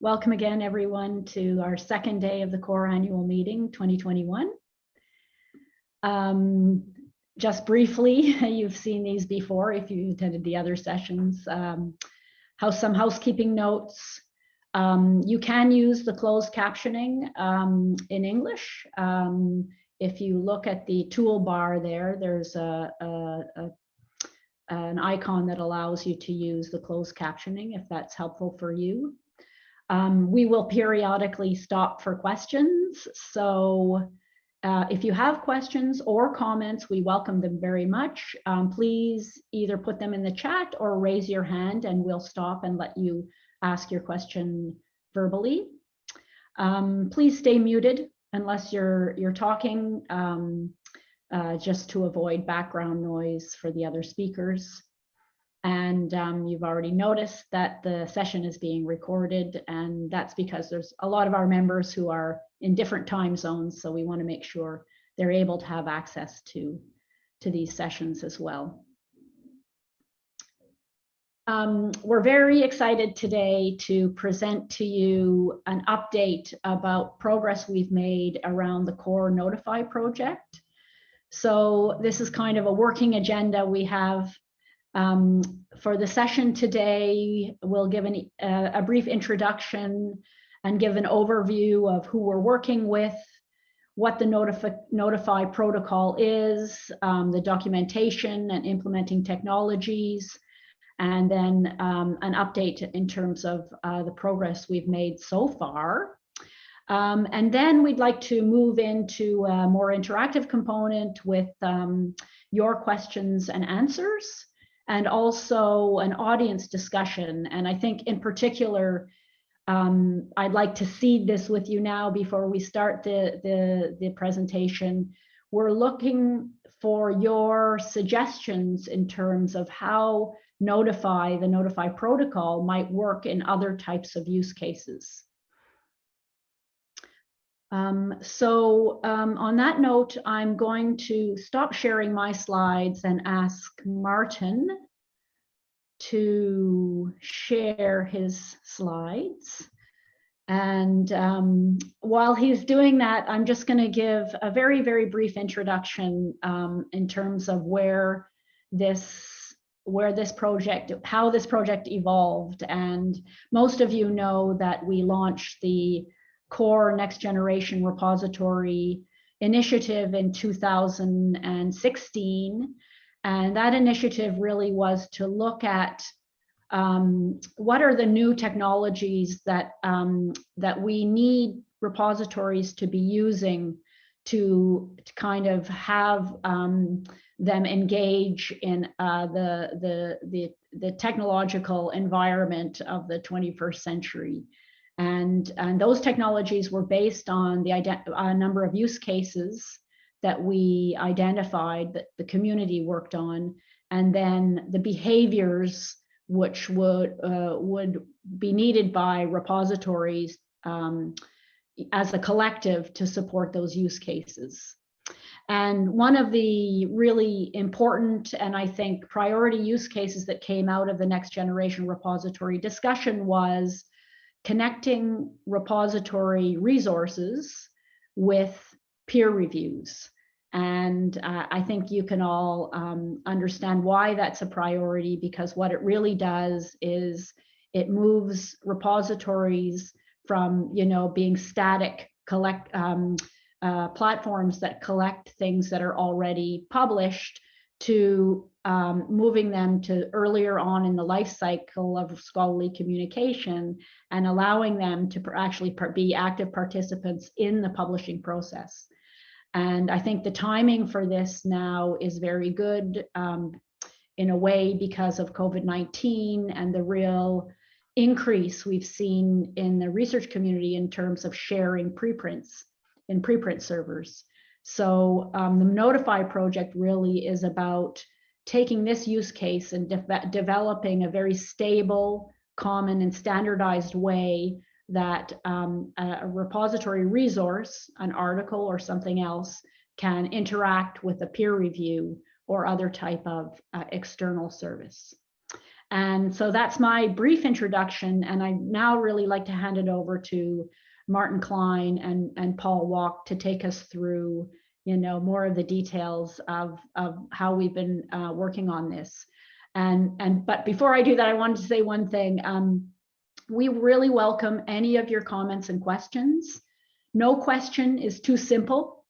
Welcome again, everyone, to our second day of the COAR annual meeting 2021. Just briefly, you've seen these before if you attended the other sessions. Some housekeeping notes. You can use the closed captioning in English. If you look at the toolbar there, there's an icon that allows you to use the closed captioning if that's helpful for you. We will periodically stop for questions. So if you have questions or comments, we welcome them very much. Please either put them in the chat or raise your hand and we'll stop and let you ask your question verbally. Please stay muted unless you're talking, just to avoid background noise for the other speakers. And you've already noticed that the session is being recorded, and that's because there's a lot of our members who are in different time zones, so we want to make sure they're able to have access to these sessions as well. We're very excited today to present to you an update about progress we've made around the COAR Notify project. So this is kind of a working agenda we have. For the session today, we'll give a brief introduction and give an overview of who we're working with, what the Notify protocol is, the documentation and implementing technologies, and then an update in terms of the progress we've made so far. And then we'd like to move into a more interactive component with your questions and answers, and also an audience discussion. And I think in particular, I'd like to seed this with you now before we start the presentation. We're looking for your suggestions in terms of how the Notify protocol might work in other types of use cases. On that note, I'm going to stop sharing my slides and ask Martin to share his slides. And while he's doing that, I'm just going to give a very, very brief introduction in terms of how this project evolved. And most of you know that we launched the COAR Next Generation Repository initiative in 2016. And that initiative really was to look at what are the new technologies that we need repositories to be using to kind of have them engage in the technological environment of the 21st century. And those technologies were based on a number of use cases that we identified, that the community worked on, and then the behaviors which would be needed by repositories as a collective to support those use cases. And one of the really important and I think priority use cases that came out of the Next Generation Repository discussion was connecting repository resources with peer reviews. And I think you can all understand why that's a priority, because what it really does is it moves repositories from, being static platforms that collect things that are already published to moving them to earlier on in the life cycle of scholarly communication and allowing them to actually be active participants in the publishing process. And I think the timing for this now is very good in a way because of COVID-19 and the real increase we've seen in the research community in terms of sharing preprints in preprint servers. So the Notify project really is about taking this use case and developing a very stable, common, and standardized way that a repository resource, an article or something else, can interact with a peer review or other type of external service. And so that's my brief introduction. And I now really like to hand it over to Martin Klein and Paul Walk to take us through, more of the details of how we've been working on this. But before I do that, I wanted to say one thing. We really welcome any of your comments and questions. No question is too simple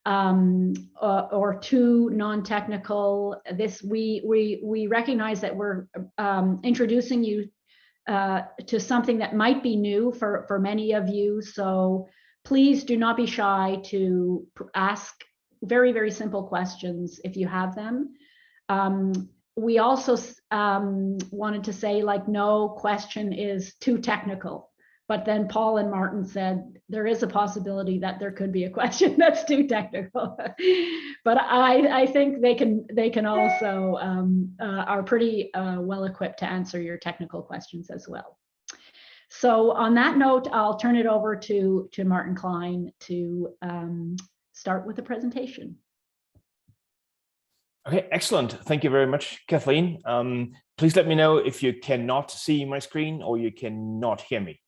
or too non-technical. We recognize that we're introducing you to something that might be new for many of you. So please do not be shy to ask very, very simple questions if you have them. We also wanted to say, like, no question is too technical. But then Paul and Martin said there is a possibility that there could be a question that's too technical. But I think they can also are pretty well equipped to answer your technical questions as well. So on that note, I'll turn it over to Martin Klein to start with the presentation. Okay, excellent. Thank you very much, Kathleen. Please let me know if you cannot see my screen or you cannot hear me.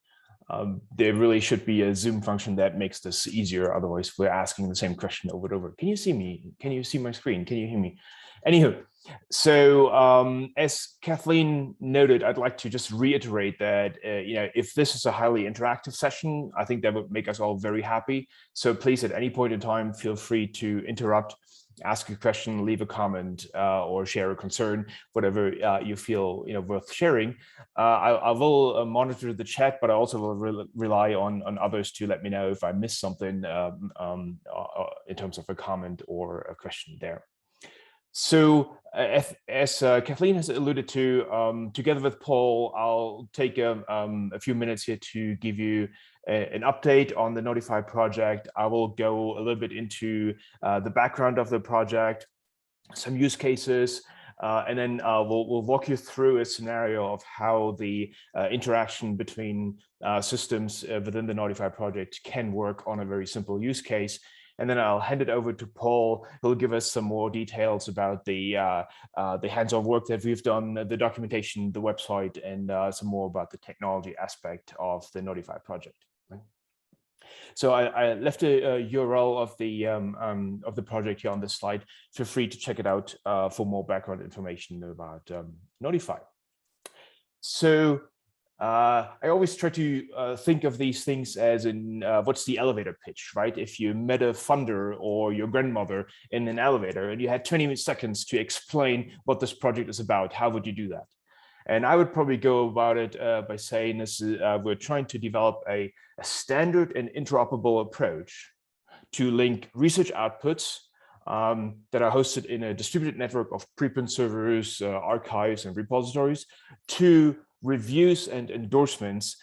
There really should be a Zoom function that makes this easier. Otherwise, we're asking the same question over and over. Can you see me? Can you see my screen? Can you hear me? Anywho, so as Kathleen noted, I'd like to just reiterate that if this is a highly interactive session, I think that would make us all very happy. So please, at any point in time, feel free to interrupt, ask a question, leave a comment, or share a concern, whatever you feel worth sharing. I will monitor the chat, but I also will rely on others to let me know if I missed something in terms of a comment or a question there. So as Kathleen has alluded to, together with Paul, I'll take a few minutes here to give you an update on the Notify project. I will go a little bit into the background of the project, some use cases, and then we'll walk you through a scenario of how the interaction between systems within the Notify project can work on a very simple use case. And then I'll hand it over to Paul, who'll give us some more details about the hands-on work that we've done, the documentation, the website, and some more about the technology aspect of the Notify project. So I left a URL of the project here on this slide. Feel free to check it out for more background information about Notify. So I always try to think of these things as in what's the elevator pitch, right? If you met a funder or your grandmother in an elevator and you had 20 seconds to explain what this project is about, how would you do that? And I would probably go about it by saying this: we're trying to develop a standard and interoperable approach to link research outputs that are hosted in a distributed network of preprint servers, archives, and repositories to reviews and endorsements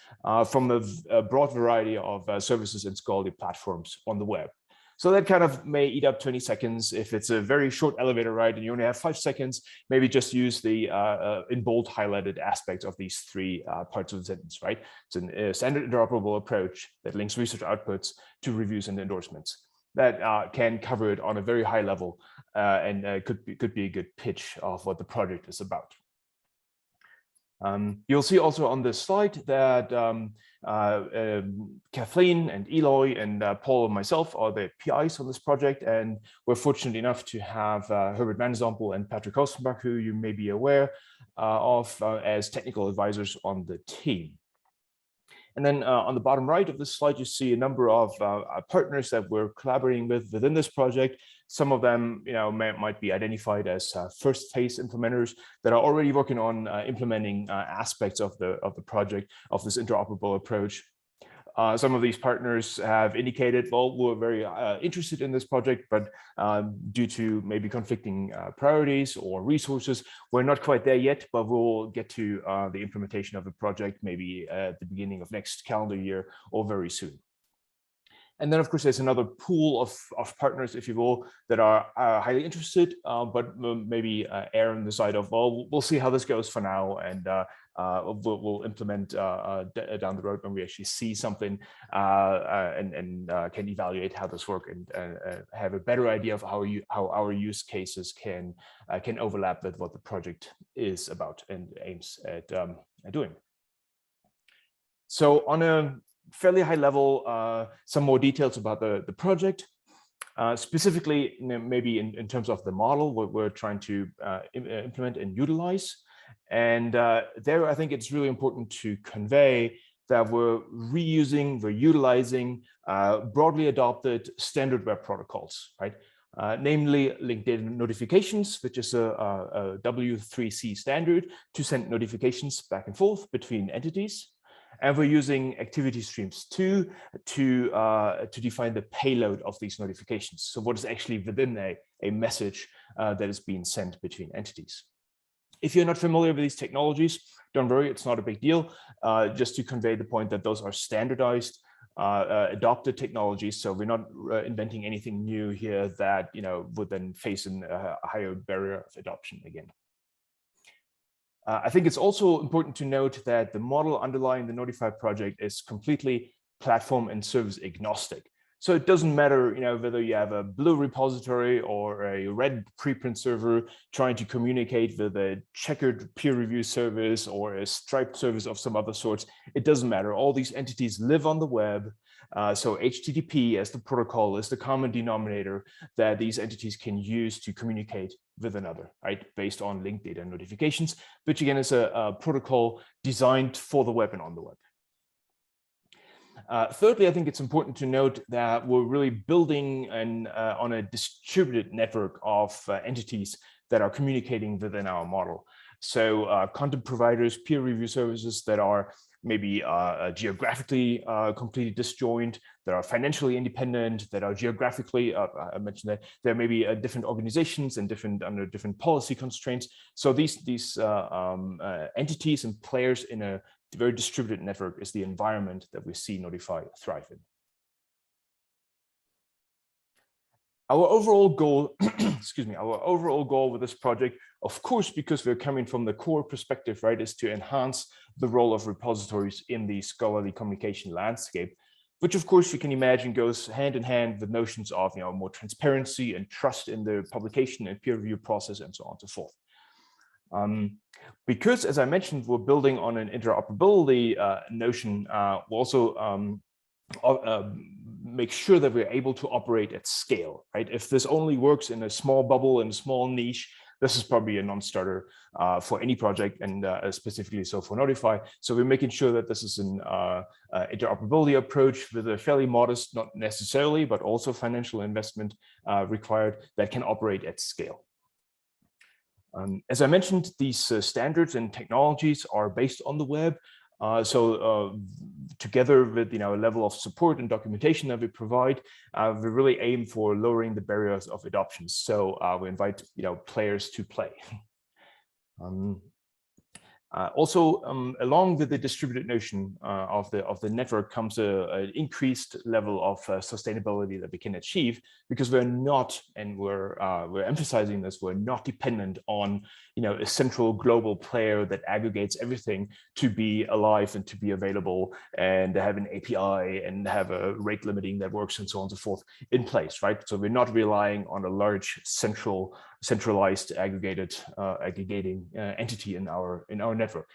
from a broad variety of services and scholarly platforms on the web. So that kind of may eat up 20 seconds. If it's a very short elevator ride and you only have 5 seconds, maybe just use the in bold highlighted aspects of these 3 parts of the sentence, right? It's a standard interoperable approach that links research outputs to reviews and endorsements that can cover it on a very high level and could be a good pitch of what the project is about. You'll see also on this slide that Kathleen and Eloy and Paul and myself are the PIs on this project, and we're fortunate enough to have Herbert Manzampel and Patrick Kostenbach, who you may be aware of as technical advisors on the team. And then on the bottom right of this slide, you see a number of partners that we're collaborating with within this project. Some of them, might be identified as first phase implementers that are already working on implementing aspects of the project, of this interoperable approach. Some of these partners have indicated, well, we're very interested in this project, but due to maybe conflicting priorities or resources, we're not quite there yet, but we'll get to the implementation of the project maybe at the beginning of next calendar year or very soon. And then, of course, there's another pool of partners, if you will, that are highly interested, but maybe err on the side of, well, we'll see how this goes for now, and we'll implement down the road when we actually see something and can evaluate how this works and have a better idea of how our use cases can overlap with what the project is about and aims at doing. So on a fairly high level, some more details about the project. Specifically, maybe in terms of the model, what we're trying to implement and utilize. And there, I think it's really important to convey that we're utilizing broadly adopted standard web protocols, right? Namely linked data notifications, which is a W3C standard to send notifications back and forth between entities. And we're using activity streams too to define the payload of these notifications. So what is actually within a message that is being sent between entities. If you're not familiar with these technologies, don't worry, it's not a big deal. Just to convey the point that those are standardized, adopted technologies. So we're not inventing anything new here that would then face a higher barrier of adoption again. I think it's also important to note that the model underlying the Notify project is completely platform and service agnostic. So it doesn't matter, whether you have a blue repository or a red preprint server trying to communicate with a checkered peer review service or a striped service of some other sorts. It doesn't matter. All these entities live on the web. So HTTP as the protocol is the common denominator that these entities can use to communicate with another, right? Based on linked data notifications, which again is a protocol designed for the web and on the web. Thirdly, I think it's important to note that we're really building on a distributed network of entities that are communicating within our model. So content providers, peer review services that are maybe geographically completely disjoint, that are financially independent, that are geographically, I mentioned that there may be different organizations and under different policy constraints. So these entities and players in a very distributed network is the environment that we see Notify thrive in. Our overall goal, excuse me, our overall goal with this project, of course, because we're coming from the core perspective, right, is to enhance the role of repositories in the scholarly communication landscape, which of course you can imagine goes hand in hand with notions of more transparency and trust in the publication and peer review process and so on and so forth. Because, as I mentioned, we're building on an interoperability notion, we'll also make sure that we're able to operate at scale, right? If this only works in a small bubble, in a small niche, this is probably a non-starter for any project, and specifically so for Notify. So we're making sure that this is an interoperability approach with a fairly modest, not necessarily, but also financial investment required that can operate at scale. As I mentioned, these standards and technologies are based on the web. Together with a level of support and documentation that we provide, we really aim for lowering the barriers of adoption. So we invite players to play. Also, along with the distributed notion of the network comes an increased level of sustainability that we can achieve, because we're not, and we're emphasizing this, we're not dependent on a central global player that aggregates everything to be alive and to be available and have an API and have a rate limiting that works and so on and so forth in place, right? So we're not relying on a large centralized aggregating entity in our network.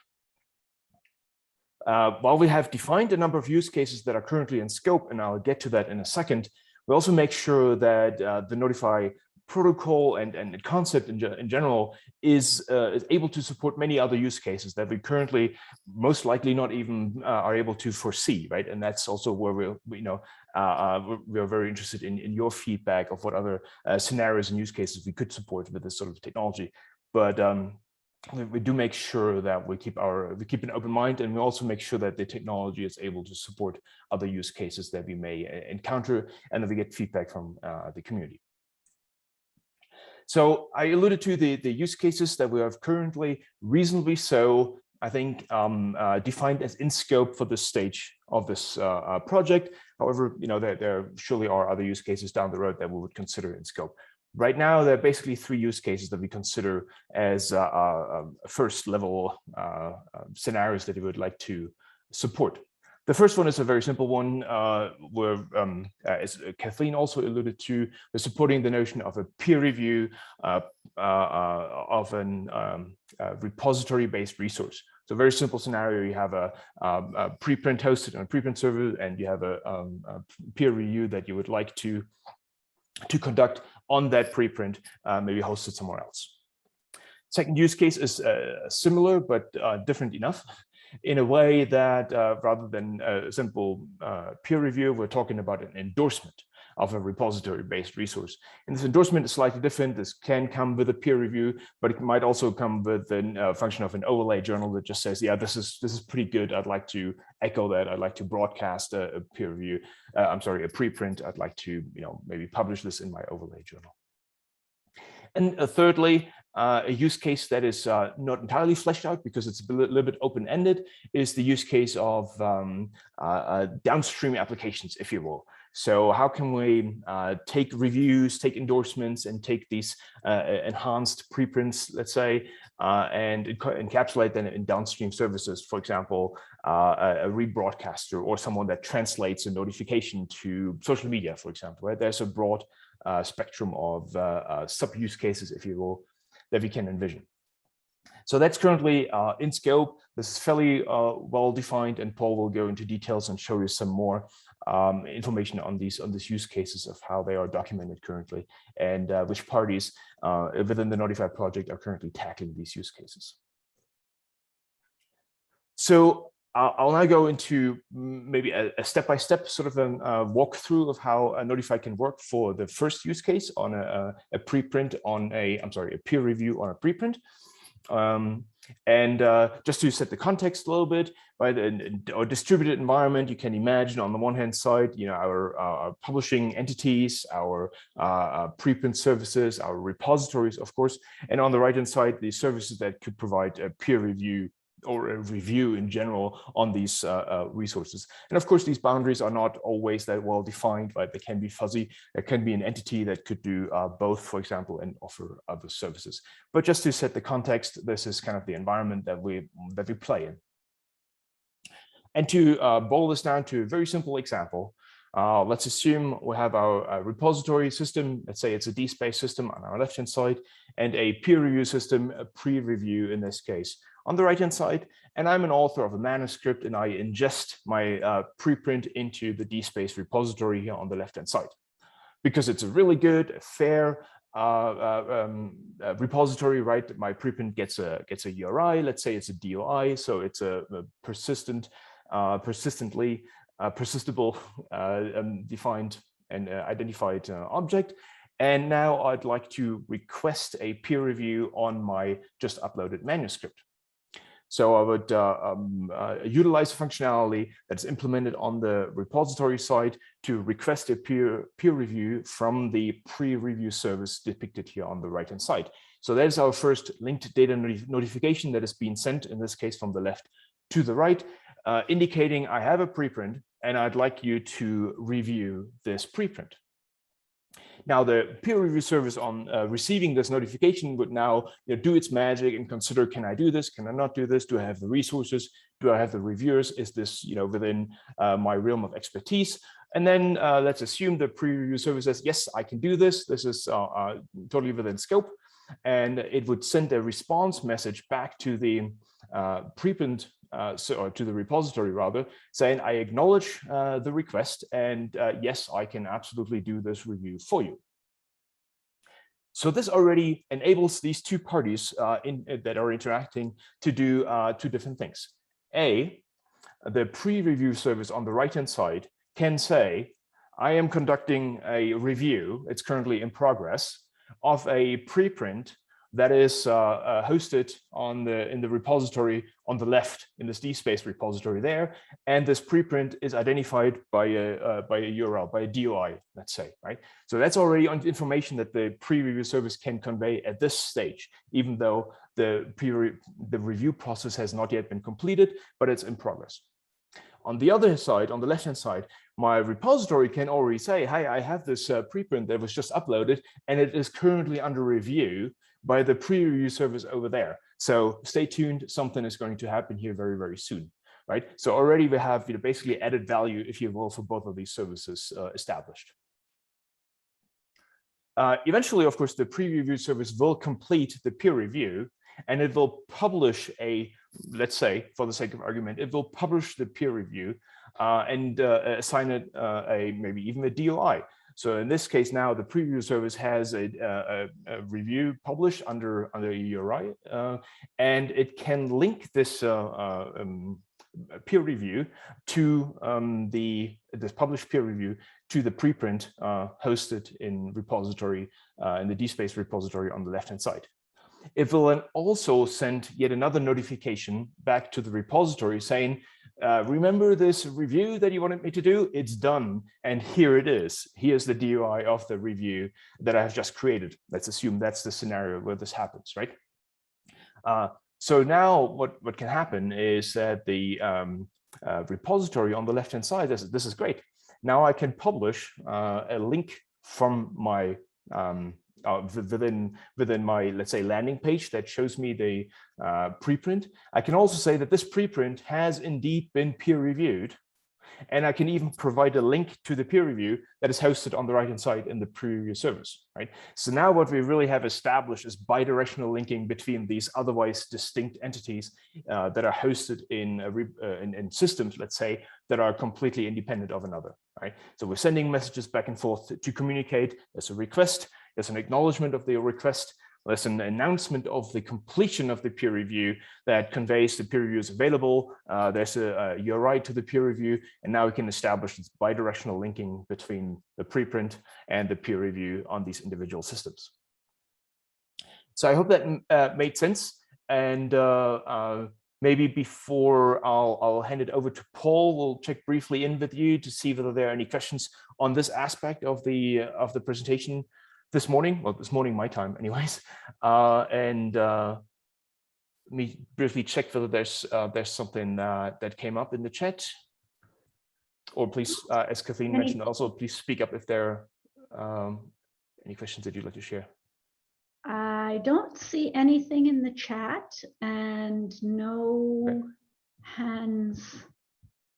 While we have defined a number of use cases that are currently in scope, and I'll get to that in a second, we also make sure that the Notify protocol and concept in general is able to support many other use cases that we currently most likely not even are able to foresee, right? And that's also where we're very interested in your feedback of what other scenarios and use cases we could support with this sort of technology. But we do make sure that we keep an open mind, and we also make sure that the technology is able to support other use cases that we may encounter, and that we get feedback from the community. So I alluded to the use cases that we have currently, reasonably so, I think, defined as in scope for this stage of this project. However, there surely are other use cases down the road that we would consider in scope. Right now, there are basically 3 use cases that we consider as first level scenarios that we would like to support. The first one is a very simple one, where, as Kathleen also alluded to, we're supporting the notion of a peer review of an repository-based resource. So a very simple scenario: you have a preprint hosted on a preprint server, and you have a peer review that you would like to conduct on that preprint, maybe hosted somewhere else. Second use case is similar but different enough, in a way that rather than a simple peer review, we're talking about an endorsement of a repository-based resource. And this endorsement is slightly different. This can come with a peer review, but it might also come with a function of an overlay journal that just says, yeah, this is pretty good. I'd like to echo that. I'd like to broadcast a peer review. I'm sorry, a preprint. I'd like to maybe publish this in my overlay journal. And thirdly, a use case that is not entirely fleshed out because it's a little bit open-ended is the use case of downstream applications, if you will. So how can we take reviews, take endorsements, and take these enhanced preprints, let's say, and encapsulate them in downstream services? For example, a rebroadcaster or someone that translates a notification to social media, for example. Right? There's a broad spectrum of sub-use cases, if you will, that we can envision. So that's currently in scope. This is fairly well defined, and Paul will go into details and show you some more information on these use cases of how they are documented currently, and which parties within the Notify project are currently tackling these use cases. So I'll now go into maybe a step-by-step sort of a walkthrough of how Notify can work for the first use case on a preprint on a peer review on a preprint. Just to set the context a little bit, by our distributed environment, you can imagine on the one hand side, our publishing entities, our preprint services, our repositories, of course, and on the right hand side, the services that could provide a peer review or a review in general on these resources. And of course, these boundaries are not always that well defined, right? They can be fuzzy. There can be an entity that could do both, for example, and offer other services. But just to set the context, this is kind of the environment that we play in. And to boil this down to a very simple example, let's assume we have our repository system. Let's say it's a DSpace system on our left-hand side, and a peer review system, a pre-review in this case, on the right-hand side. And I'm an author of a manuscript, and I ingest my preprint into the DSpace repository here on the left-hand side. Because it's a really good, fair repository, right? My preprint gets a URI. Let's say it's a DOI, so it's a persistently persistable, defined and identified object. And now I'd like to request a peer review on my just uploaded manuscript. So I would utilize a functionality that's implemented on the repository side to request a peer review from the pre-review service depicted here on the right-hand side. So there's our first linked data notification that is being sent, in this case from the left to the right, indicating I have a preprint and I'd like you to review this preprint. Now, the peer review service on receiving this notification would now do its magic and consider, can I do this? Can I not do this? Do I have the resources? Do I have the reviewers? Is this within my realm of expertise? And then let's assume the pre-review service says, yes, I can do this. This is totally within scope. And it would send a response message back to the preprint, or to the repository rather, saying I acknowledge the request, and yes, I can absolutely do this review for you. So this already enables these two parties that are interacting to do two different things. A, the pre-review service on the right-hand side can say, I am conducting a review, it's currently in progress, of a preprint that is hosted in the repository on the left in this DSpace repository there, and this preprint is identified by a URL, by a DOI, let's say, right? So that's already information that the pre-review service can convey at this stage, even though the review process has not yet been completed, but it's in progress. On the other side, on the left-hand side, my repository can already say, hey, I have this preprint that was just uploaded, and it is currently under review by the pre-review service over there. So stay tuned, something is going to happen here very, very soon, right? So already we have basically added value, if you will, for both of these services established. Eventually, of course, the pre-review service will complete the peer review, and it will publish let's say, for the sake of argument, it will publish the peer review and assign it maybe even a DOI. So in this case now, the preview service has a review published under a URI, and it can link this peer review to this published peer review to the preprint hosted in repository in the DSpace repository on the left-hand side. It will then also send yet another notification back to the repository saying, remember this review that you wanted me to do? It's done, and here it is. Here's the DOI of the review that I have just created. Let's assume that's the scenario where this happens, right? So now what can happen is that the repository on the left-hand side, this is great. Now I can publish a link from my within my, let's say, landing page that shows me the preprint. I can also say that this preprint has indeed been peer reviewed, and I can even provide a link to the peer review that is hosted on the right-hand side in the pre-review service, right? So now what we really have established is bidirectional linking between these otherwise distinct entities that are hosted in systems, let's say, that are completely independent of another, right? So we're sending messages back and forth to communicate. There's a request, there's an acknowledgement of the request, there's an announcement of the completion of the peer review that conveys the peer review is available. There's a URI to the peer review, and now we can establish this bidirectional linking between the preprint and the peer review on these individual systems. So I hope that made sense. And maybe before I'll hand it over to Paul, we'll check briefly in with you to see whether there are any questions on this aspect of the presentation this morning. Well, this morning my time, anyways. Let me briefly check whether there's something that came up in the chat. Or please, as Kathleen mentioned, also please speak up if there are any questions that you'd like to share. I don't see anything in the chat, and no hands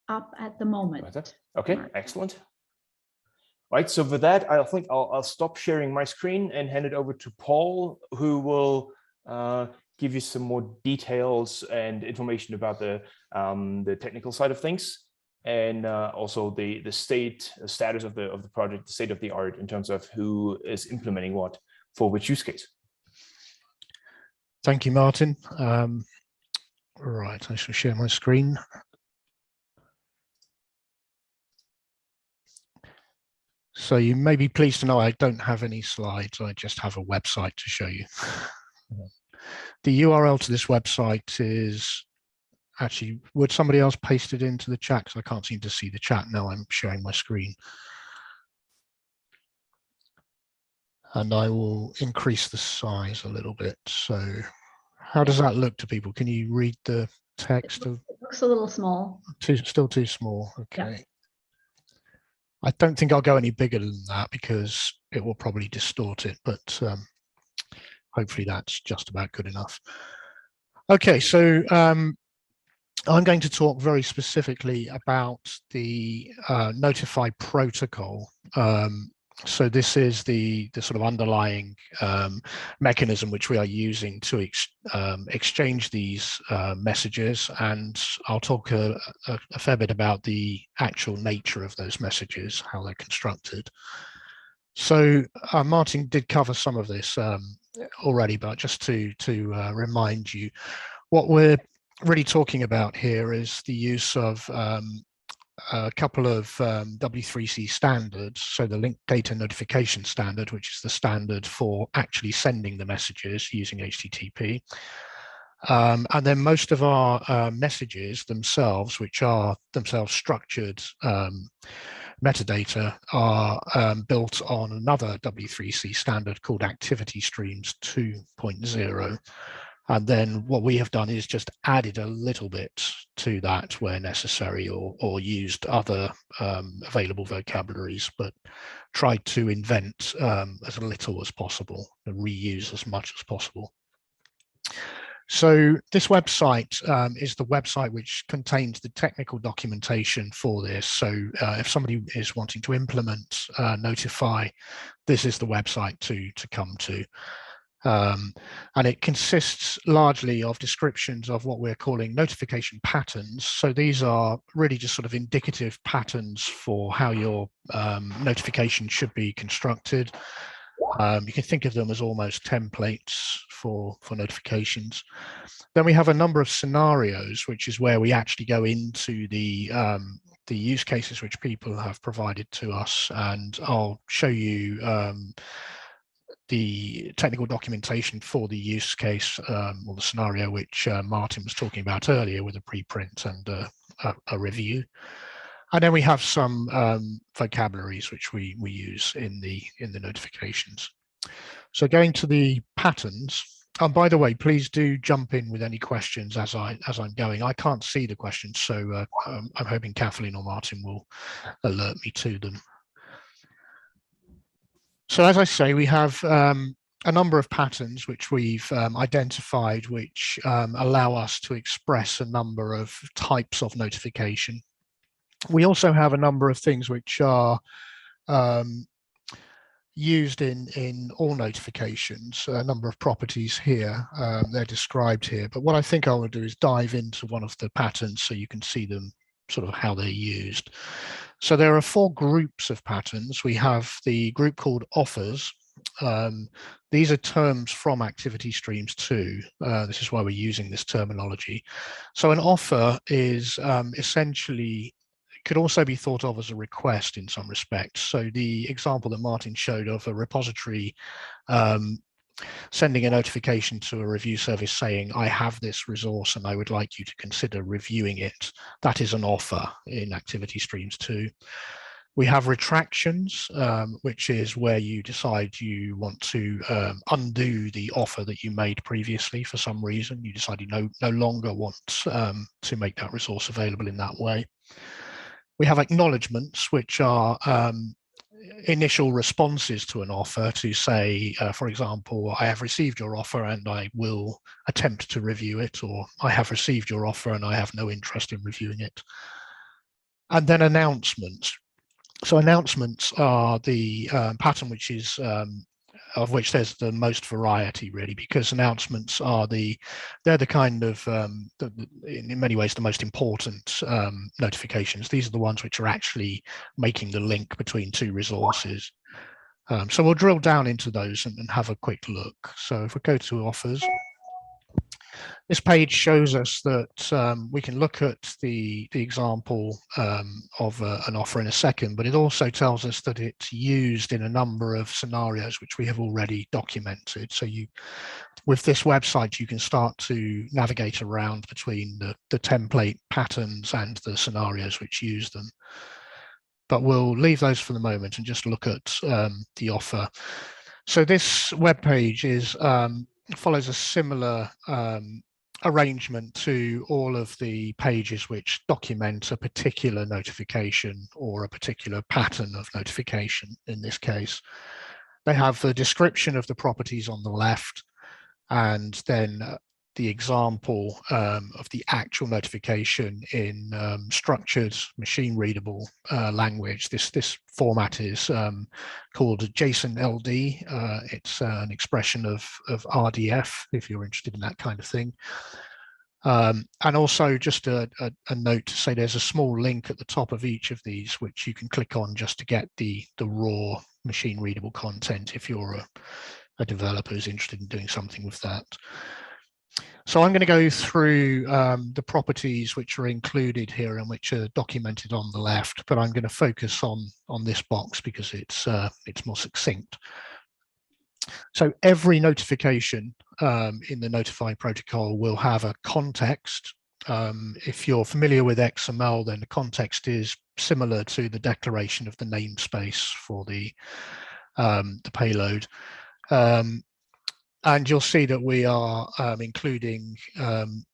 up at the moment. Okay, excellent. Right, so with that, I think I'll stop sharing my screen and hand it over to Paul, who will give you some more details and information about the technical side of things, and also the status of the project, the state of the art in terms of who is implementing what for which use case. Thank you, Martin. Right, I shall share my screen. So you may be pleased to know I don't have any slides. I just have a website to show you. The URL to this website is actually, would somebody else paste it into the chat? Because I can't seem to see the chat now. I'm sharing my screen. And I will increase the size a little bit. So how does that look to people? Can you read the text? It looks a little small. Still too small. Okay. Yeah. I don't think I'll go any bigger than that because it will probably distort it, but hopefully that's just about good enough. Okay, so I'm going to talk very specifically about the Notify protocol. So this is the sort of underlying mechanism which we are using to exchange these messages, and I'll talk a fair bit about the actual nature of those messages, how they're constructed. So Martin did cover some of this already, but just to remind you, what we're really talking about here is the use of a couple of W3C standards. So the Link Data Notification Standard, which is the standard for actually sending the messages using HTTP. And then most of our messages themselves, which are themselves structured metadata, are built on another W3C standard called Activity Streams 2.0. And then what we have done is just added a little bit to that where necessary, or used other available vocabularies, but tried to invent as little as possible and reuse as much as possible. So this website is the website which contains the technical documentation for this. So if somebody is wanting to implement Notify, this is the website to come to. And it consists largely of descriptions of what we're calling notification patterns. So these are really just sort of indicative patterns for how your notification should be constructed. You can think of them as almost templates for notifications. Then we have a number of scenarios, which is where we actually go into the use cases which people have provided to us, and I'll show you the technical documentation for the use case or the scenario which Martin was talking about earlier, with a preprint and a review. And then we have some vocabularies which we use in the notifications. So going to the patterns, and by the way, please do jump in with any questions as I'm going. I can't see the questions, so I'm hoping Kathleen or Martin will alert me to them. So as I say, we have a number of patterns which we've identified, which allow us to express a number of types of notification. We also have a number of things which are used in all notifications, a number of properties here. They're described here, but what I think I will do is dive into one of the patterns so you can see them, sort of how they're used. So there are 4 groups of patterns. We have the group called offers. These are terms from Activity Streams 2. This is why we're using this terminology. So an offer is essentially, could also be thought of as a request in some respects. So the example that Martin showed of a repository sending a notification to a review service saying, I have this resource and I would like you to consider reviewing it. That is an offer in Activity Streams 2. We have retractions, which is where you decide you want to undo the offer that you made previously for some reason. You decide you no longer want to make that resource available in that way. We have acknowledgements, which are initial responses to an offer to say, for example, I have received your offer and I will attempt to review it, or I have received your offer and I have no interest in reviewing it. And then announcements. So announcements are the pattern which is of which there's the most variety, really, because announcements are they're the kind of in many ways the most important notifications. These are the ones which are actually making the link between 2 resources. So we'll drill down into those and have a quick look. So if we go to offers, this page shows us that we can look at the example of an offer in a second, but it also tells us that it's used in a number of scenarios which we have already documented. So with this website, you can start to navigate around between the template patterns and the scenarios which use them. But we'll leave those for the moment and just look at the offer. So this web page follows a similar arrangement to all of the pages which document a particular notification or a particular pattern of notification in this case. They have the description of the properties on the left, and then the example of the actual notification in structured machine readable language. This format is called JSON LD. It's an expression of RDF, if you're interested in that kind of thing. And also just a note to say there's a small link at the top of each of these which you can click on just to get the raw machine readable content if you're a developer who's interested in doing something with that. So I'm going to go through the properties which are included here and which are documented on the left, but I'm going to focus on this box because it's more succinct. So every notification in the Notify protocol will have a context. If you're familiar with XML, then the context is similar to the declaration of the namespace for the payload. And you'll see that we are including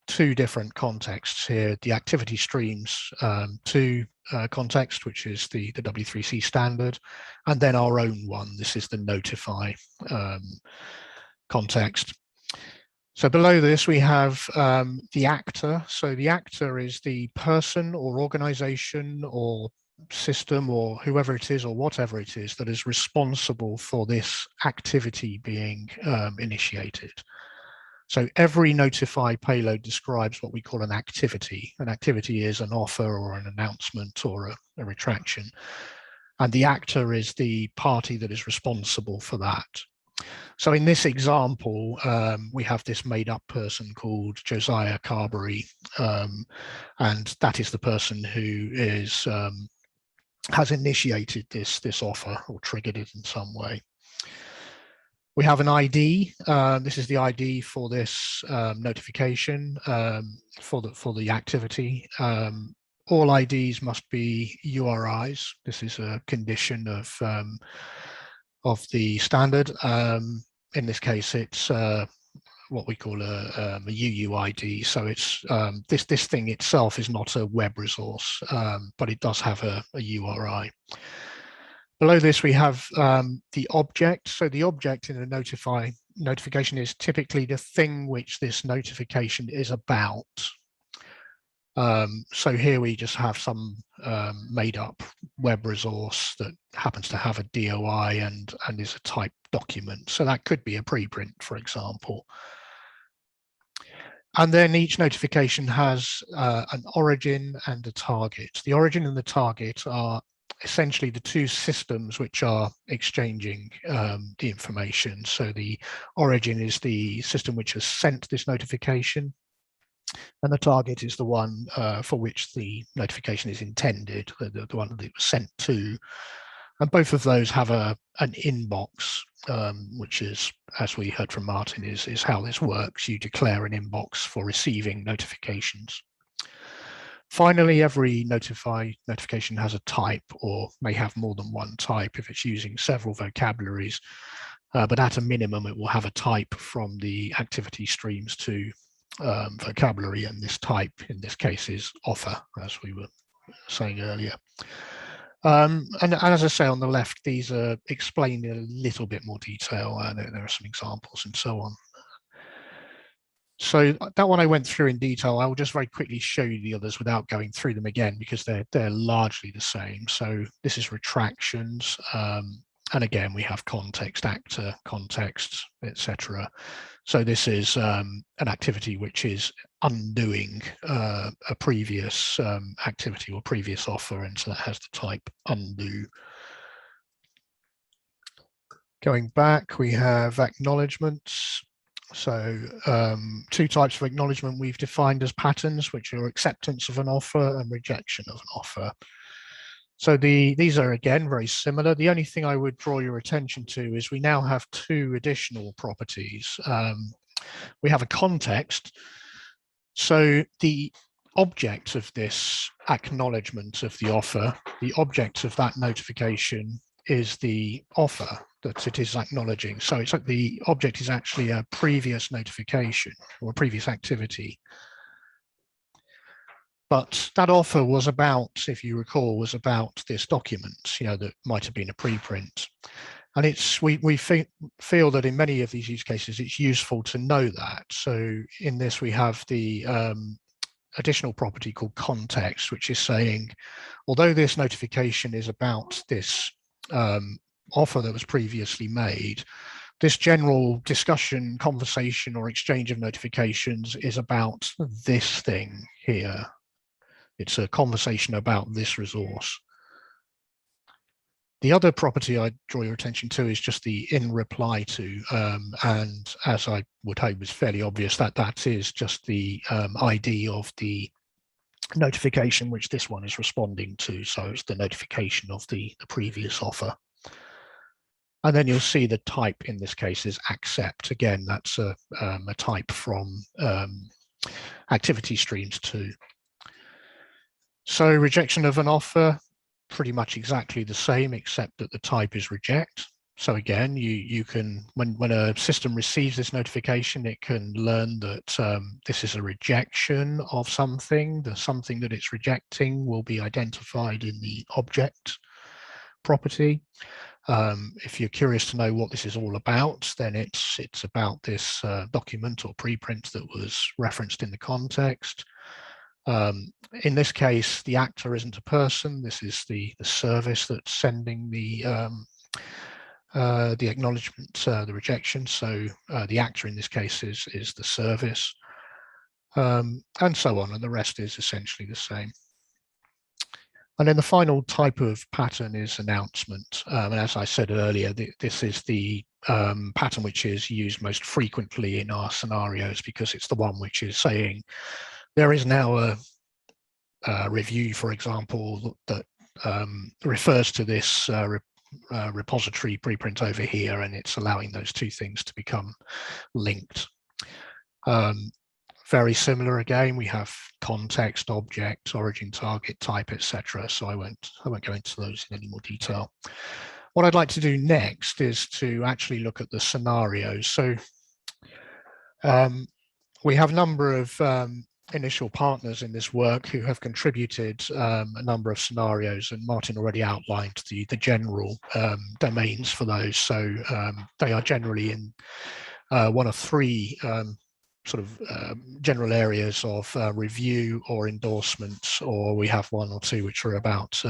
two different contexts here, the activity streams 2 context, which is the W3C standard, and then our own one. This is the Notify context. So below this, we have the actor. So the actor is the person or organization or system or whoever it is or whatever it is that is responsible for this activity being initiated. So every Notify payload describes what we call an activity. An activity is an offer or an announcement or a retraction. And the actor is the party that is responsible for that. So in this example, we have this made up person called Josiah Carberry, and that is the person who is has initiated this offer or triggered it in some way. We have an ID. This is the ID for this notification for the activity. All IDs must be URIs. This is a condition of the standard. In this case, it's what we call a UUID. So it's this thing itself is not a web resource, but it does have a URI. Below this, we have the object. So the object in a notification is typically the thing which this notification is about. So here we just have some made up web resource that happens to have a DOI and is a type document. So that could be a preprint, for example. And then each notification has an origin and a target. The origin and the target are essentially the two systems which are exchanging the information. So the origin is the system which has sent this notification, and the target is the one for which the notification is intended, the one that it was sent to. And both of those have an inbox, which is, as we heard from Martin, is how this works. You declare an inbox for receiving notifications. Finally, every notification has a type, or may have more than one type if it's using several vocabularies. But at a minimum, it will have a type from the activity streams to vocabulary, and this type in this case is offer, as we were saying earlier. And as I say on the left, these are explained in a little bit more detail. There are some examples and so on. So that one I went through in detail. I will just very quickly show you the others without going through them again, because they're largely the same. So this is retractions. And again, we have context, actor, context, etc. So this is an activity which is undoing a previous activity or previous offer, and so that has the type undo. Going back, we have acknowledgements. So two types of acknowledgement we've defined as patterns, which are acceptance of an offer and rejection of an offer. So these are, again, very similar. The only thing I would draw your attention to is we now have two additional properties. We have a context. So the object of this acknowledgement of the offer, the object of that notification is the offer that it is acknowledging. So it's like the object is actually a previous notification or a previous activity. But that offer was about, if you recall, was about this document, that might have been a preprint. And we feel that in many of these use cases, it's useful to know that. So in this, we have the additional property called context, which is saying, although this notification is about this offer that was previously made, this general discussion, conversation, or exchange of notifications is about this thing here. It's a conversation about this resource. The other property I draw your attention to is just the in reply to, and as I would hope is fairly obvious, that is just the ID of the notification which this one is responding to. So it's the notification of the previous offer. And then you'll see the type in this case is accept. Again, that's a type from activity streams 2. So rejection of an offer, pretty much exactly the same, except that the type is reject. So again, you can, when a system receives this notification, it can learn that this is a rejection of something. The something that it's rejecting will be identified in the object property. If you're curious to know what this is all about, then it's about this document or preprint that was referenced in the context. In this case, the actor isn't a person. This is the service that's sending the acknowledgement, the rejection. So the actor in this case is the service, and so on. And the rest is essentially the same. And then the final type of pattern is announcement. And as I said earlier, this is the pattern which is used most frequently in our scenarios, because it's the one which is saying there is now a review, for example, that refers to this repository preprint over here, and it's allowing those two things to become linked. Very similar again, we have context, object, origin, target, type, etc. So I won't go into those in any more detail. What I'd like to do next is to actually look at the scenarios. So we have a number of initial partners in this work who have contributed a number of scenarios, and Martin already outlined the general domains for those. So they are generally in one of three sort of general areas of review or endorsements, or we have one or two which are about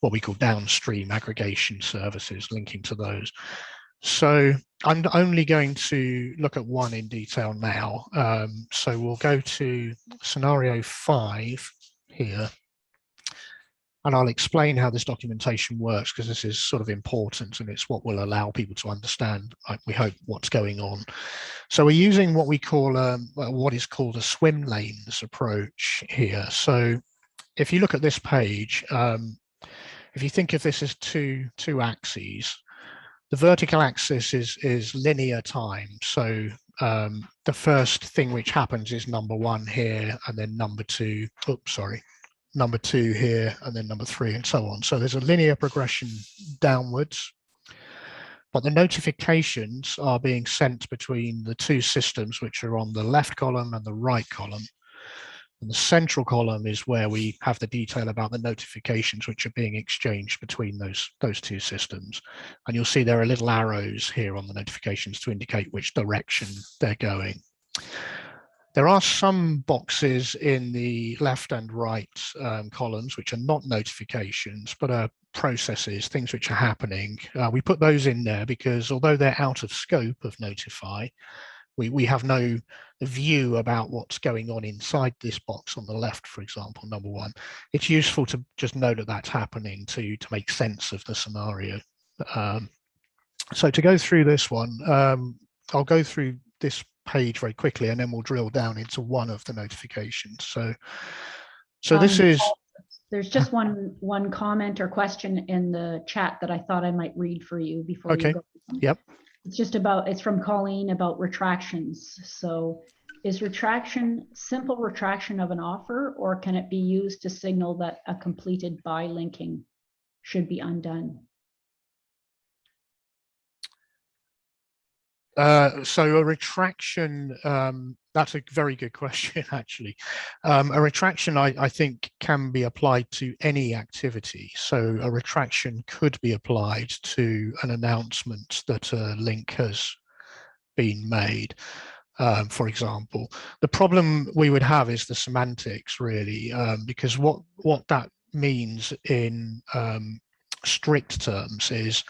what we call downstream aggregation services linking to those. So I'm only going to look at one in detail now. So we'll go to scenario 5 here, and I'll explain how this documentation works, because this is sort of important and it's what will allow people to understand, we hope, what's going on. So we're using what we call what is called a Swimlanes approach here. So if you look at this page, if you think of this as two axes, the vertical axis is linear time. So the first thing which happens is number 1 here, and then number 2, number 2 here, and then number 3, and so on. So there's a linear progression downwards, but the notifications are being sent between the two systems, which are on the left column and the right column. And the central column is where we have the detail about the notifications which are being exchanged between those two systems. And you'll see there are little arrows here on the notifications to indicate which direction they're going. There are some boxes in the left and right columns which are not notifications, but are processes, things which are happening. We put those in there because although they're out of scope of Notify, we have no view about what's going on inside this box on the left, for example, number 1. It's useful to just know that that's happening to make sense of the scenario. So to go through this one, I'll go through this page very quickly, and then we'll drill down into one of the notifications. So this is... There's just one comment or question in the chat that I thought I might read for you before you go. Yep. It's from Colleen about retractions. So is retraction simple retraction of an offer, or can it be used to signal that a completed by linking should be undone? So a retraction, that's a very good question, actually. A retraction, I think, can be applied to any activity. So a retraction could be applied to an announcement that a link has been made, for example. The problem we would have is the semantics, really, because what that means in strict terms is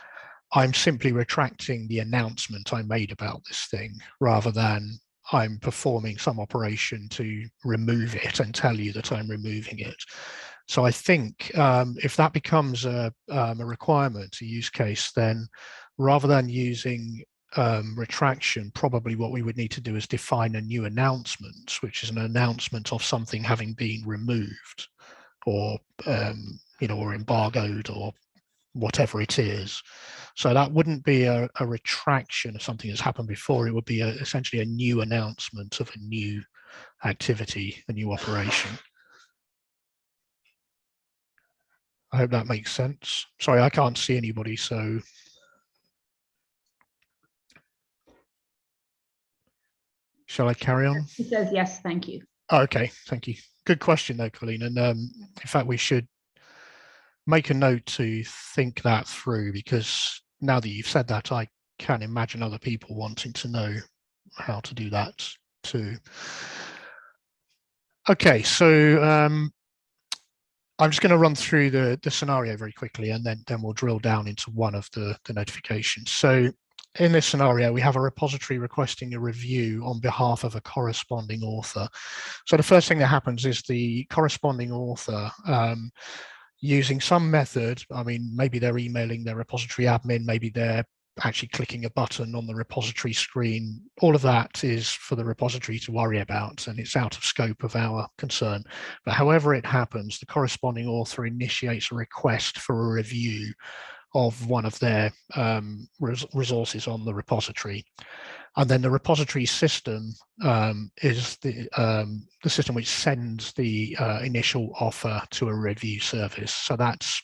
I'm simply retracting the announcement I made about this thing, rather than I'm performing some operation to remove it and tell you that I'm removing it. So I think if that becomes a requirement, a use case, then rather than using retraction, probably what we would need to do is define a new announcement, which is an announcement of something having been removed or or embargoed or whatever it is. So that wouldn't be a retraction of something that's happened before. It would be essentially a new announcement of a new activity, a new operation. I hope that makes sense. Sorry, I can't see anybody, so. Shall I carry on? He says yes, thank you. Oh, okay, thank you. Good question though, Colleen. And in fact, we should make a note to think that through, because now that you've said that, I can imagine other people wanting to know how to do that too. Okay, so I'm just going to run through the scenario very quickly, and then we'll drill down into one of the notifications. So in this scenario, we have a repository requesting a review on behalf of a corresponding author. So the first thing that happens is the corresponding author, using some method, I mean, maybe they're emailing their repository admin, maybe they're actually clicking a button on the repository screen. All of that is for the repository to worry about, and it's out of scope of our concern. But however it happens, the corresponding author initiates a request for a review of one of their resources on the repository. And then the repository system is the system which sends the initial offer to a review service. So that's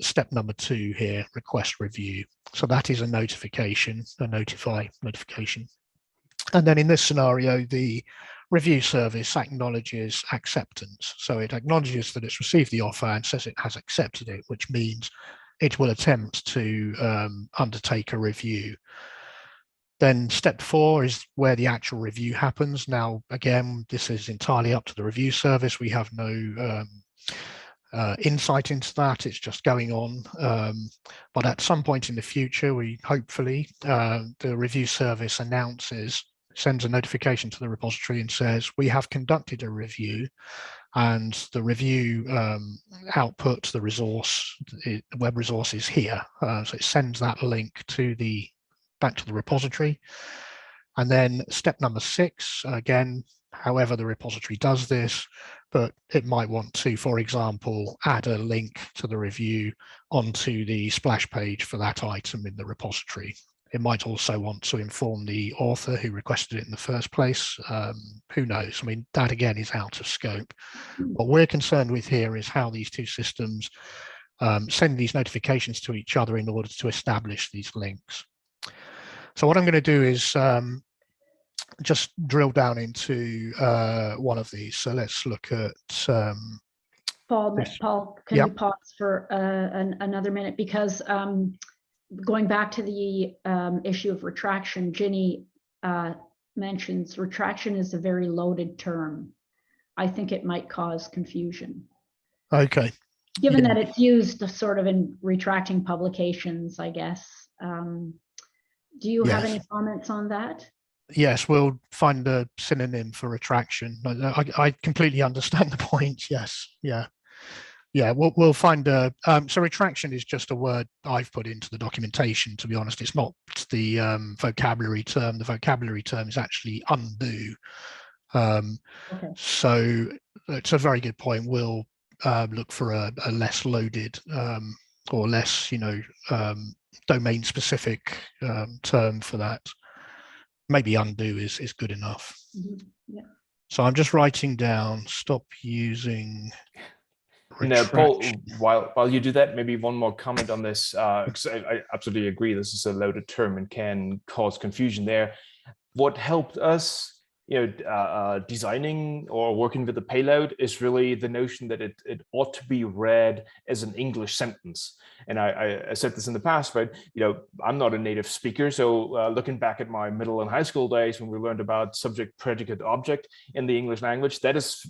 step number 2 here, request review. So that is a notification, a notify notification. And then in this scenario, the review service acknowledges acceptance. So it acknowledges that it's received the offer and says it has accepted it, which means it will attempt to undertake a review. Then step 4 is where the actual review happens. Now, again, this is entirely up to the review service. We have no insight into that. It's just going on. But at some point in the future, we hopefully, the review service sends a notification to the repository and says, we have conducted a review, and the review output, the resource, the web resource is here. So it sends that link back to the repository. And then step number 6, again, however the repository does this, but it might want to, for example, add a link to the review onto the splash page for that item in the repository. It might also want to inform the author who requested it in the first place. Who knows? I mean, that again is out of scope. What we're concerned with here is how these two systems send these notifications to each other in order to establish these links. So what I'm going to do is just drill down into one of these. So let's look at Paul, can you pause for another minute? Because going back to the issue of retraction, Ginny mentions retraction is a very loaded term. I think it might cause confusion. Okay. Given that it's used sort of in retracting publications, I guess. Do you have any comments on that? Yes, we'll find a synonym for retraction. I completely understand the point. Yes, yeah. We'll find a. So retraction is just a word I've put into the documentation. To be honest, it's not the vocabulary term. The vocabulary term is actually undo. Okay. So it's a very good point. We'll look for a less loaded or less, domain-specific term for that. Maybe undo is good enough. Mm-hmm. Yeah. So I'm just writing down, stop using Paul, while you do that, maybe one more comment on this, because I absolutely agree, this is a loaded term and can cause confusion there. What helped us designing or working with the payload is really the notion that it ought to be read as an English sentence. And I said this in the past, but I'm not a native speaker, so looking back at my middle and high school days when we learned about subject, predicate, object in the English language, that is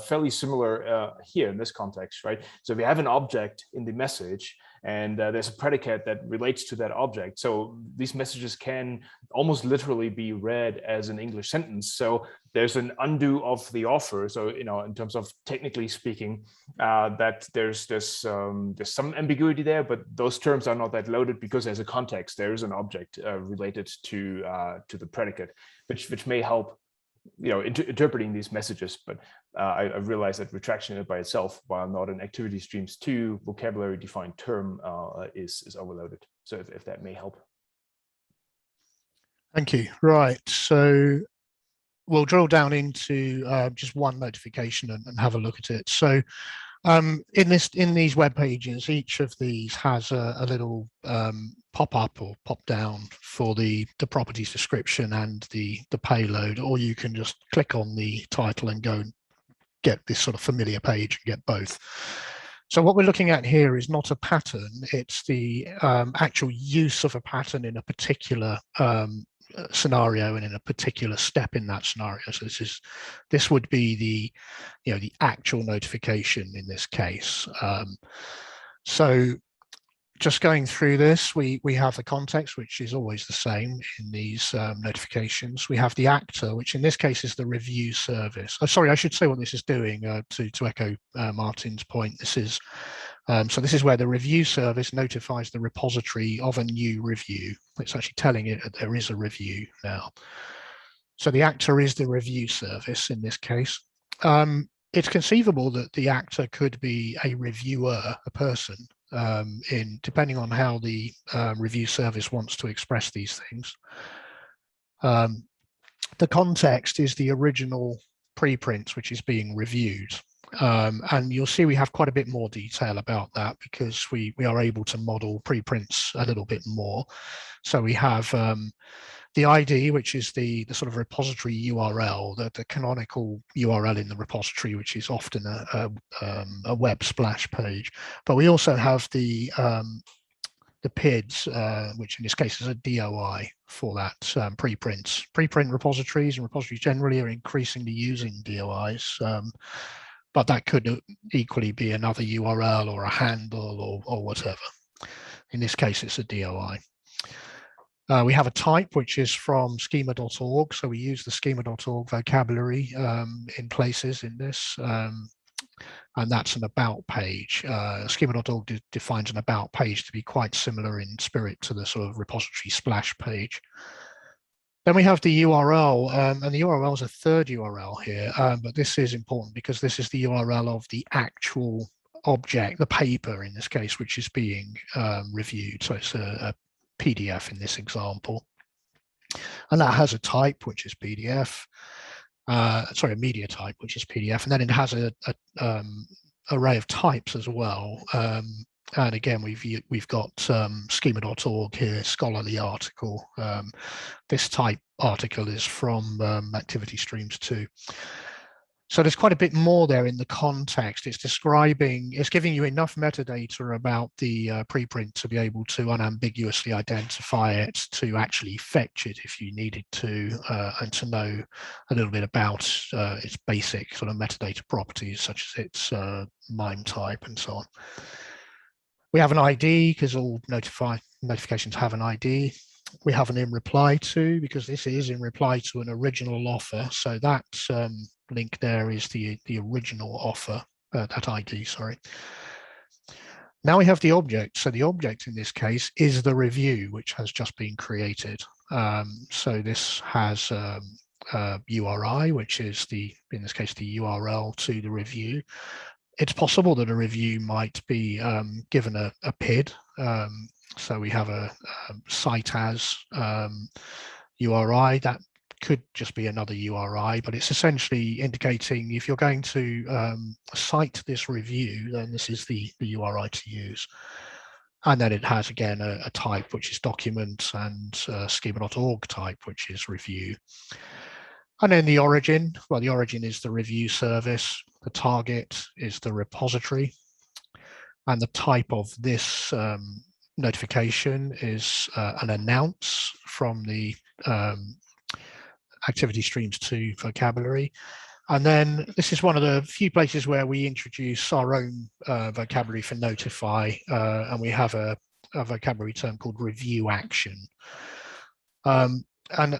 fairly similar here in this context, right? So if you have an object in the message, and there's a predicate that relates to that object. So these messages can almost literally be read as an English sentence. So there's an undo of the offer. So, you know, in terms of technically speaking, that there's some ambiguity there, but those terms are not that loaded because there's a context. There is an object related to the predicate, which may help, you know, interpreting these messages. But I realize that retraction by itself, while not an activity streams 2 vocabulary defined term, is overloaded. So if that may help. Thank you. Right, so we'll drill down into just one notification and have a look at it. So in these web pages, each of these has a little pop up or pop down for the properties description and the payload, or you can just click on the title and go and get this sort of familiar page and get both. So what we're looking at here is not a pattern, it's the actual use of a pattern in a particular scenario and in a particular step in that scenario. So this would be the, you know, the actual notification in this case. So just going through this, we have the context, which is always the same in these notifications. We have the actor, which in this case is the review service. Oh, sorry, I should say what this is doing to echo Martin's point. This is so this is where the review service notifies the repository of a new review. It's actually telling it that there is a review now. So the actor is the review service in this case. It's conceivable that the actor could be a reviewer, a person, depending on how the review service wants to express these things. The context is the original preprints which is being reviewed. And you'll see we have quite a bit more detail about that because we are able to model preprints a little bit more. So we have the ID, which is the sort of repository URL, the canonical URL in the repository, which is often a web splash page. But we also have the PIDs, which in this case is a DOI for that preprints. Preprint repositories and repositories generally are increasingly using DOIs, but that could equally be another URL or a handle or whatever. In this case, it's a DOI. We have a type which is from schema.org, so we use the schema.org vocabulary in places in this, and that's an about page. Schema.org defines an about page to be quite similar in spirit to the sort of repository splash page. Then we have the URL, and the URL is a third URL here, but this is important because this is the URL of the actual object, the paper in this case, which is being reviewed. So it's a PDF in this example, and that has a type which is PDF, sorry, a media type which is PDF, and then it has a array of types as well. And again, we've got schema.org here, scholarly article. This type article is from activity streams 2. So there's quite a bit more there in the context. It's describing, it's giving you enough metadata about the preprint to be able to unambiguously identify it, to actually fetch it if you needed to, and to know a little bit about its basic sort of metadata properties, such as its MIME type and so on. We have an ID because all notifications have an ID. We have an in reply to, because this is in reply to an original offer. So that link there is the original offer, that ID, sorry. Now we have the object. So the object in this case is the review, which has just been created. So this has URI, which is in this case, the URL to the review. It's possible that a review might be given a PID. So we have a site as URI. That could just be another URI, but it's essentially indicating if you're going to cite this review, then this is the URI to use. And then it has, again, a type, which is document, and schema.org type, which is review. And then the origin, well, the origin is the review service. The target is the repository. And the type of this notification is an announce from the activity streams 2 vocabulary. And then this is one of the few places where we introduce our own vocabulary for notify, and we have a vocabulary term called review action. And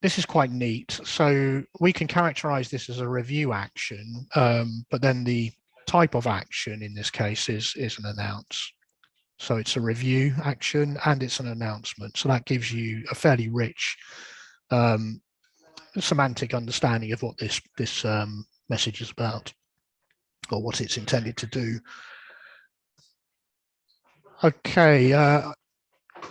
this is quite neat. So we can characterize this as a review action, but then the type of action in this case is an announce. So it's a review action and it's an announcement. So that gives you a fairly rich semantic understanding of what this message is about, or what it's intended to do. Okay,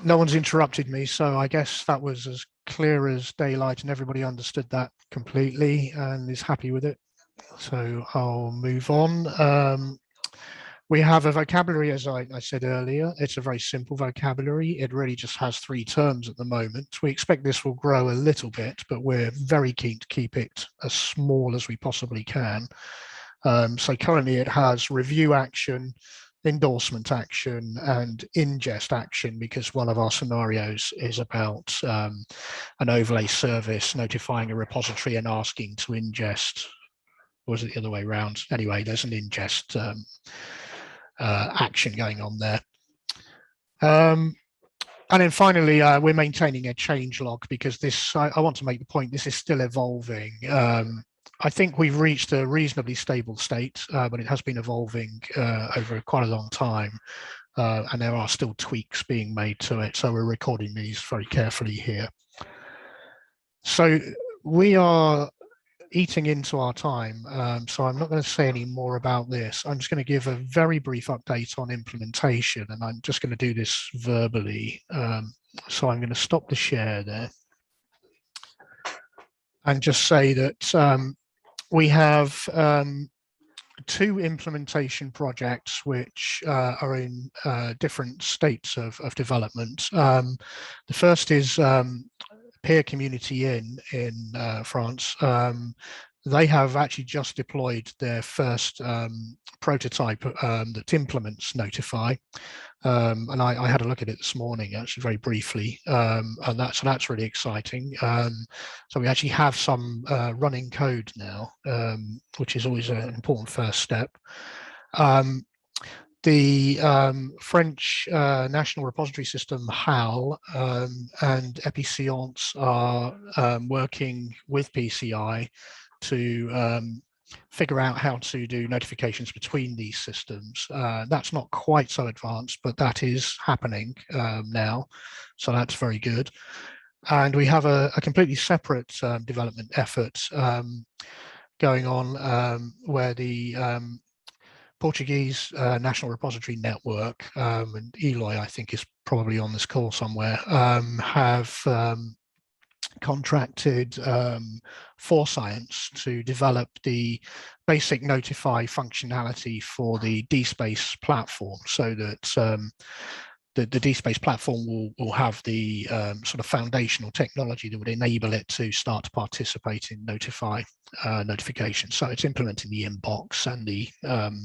no one's interrupted me, so I guess that was as clear as daylight and everybody understood that completely and is happy with it. So I'll move on. We have a vocabulary, as I said earlier. It's a very simple vocabulary. It really just has 3 terms at the moment. We expect this will grow a little bit, but we're very keen to keep it as small as we possibly can. So currently it has review action, endorsement action, and ingest action, because one of our scenarios is about an overlay service notifying a repository and asking to ingest, or was it the other way around? Anyway, there's an ingest action going on there. And then finally, we're maintaining a change log, because this, I want to make the point, this is still evolving. I think we've reached a reasonably stable state, but it has been evolving over quite a long time. And there are still tweaks being made to it. So we're recording these very carefully here. So we are eating into our time, so I'm not going to say any more about this. I'm just going to give a very brief update on implementation, and I'm just going to do this verbally. So I'm going to stop the share there and just say that we have 2 implementation projects which are in different states of development. The first is peer community in France. They have actually just deployed their first prototype that implements Notify, and I had a look at it this morning, actually, very briefly, and that's really exciting. So we actually have some running code now, which is always an important first step. The French National Repository System, HAL, and Epicence are working with PCI to figure out how to do notifications between these systems. That's not quite so advanced, but that is happening now, so that's very good. And we have a completely separate development effort going on where the Portuguese National Repository Network, and Eloy, I think, is probably on this call somewhere, have contracted Science to develop the basic Notify functionality for the DSpace platform, so that the DSpace platform will have the sort of foundational technology that would enable it to start to participate in Notify notifications. So it's implementing the inbox and the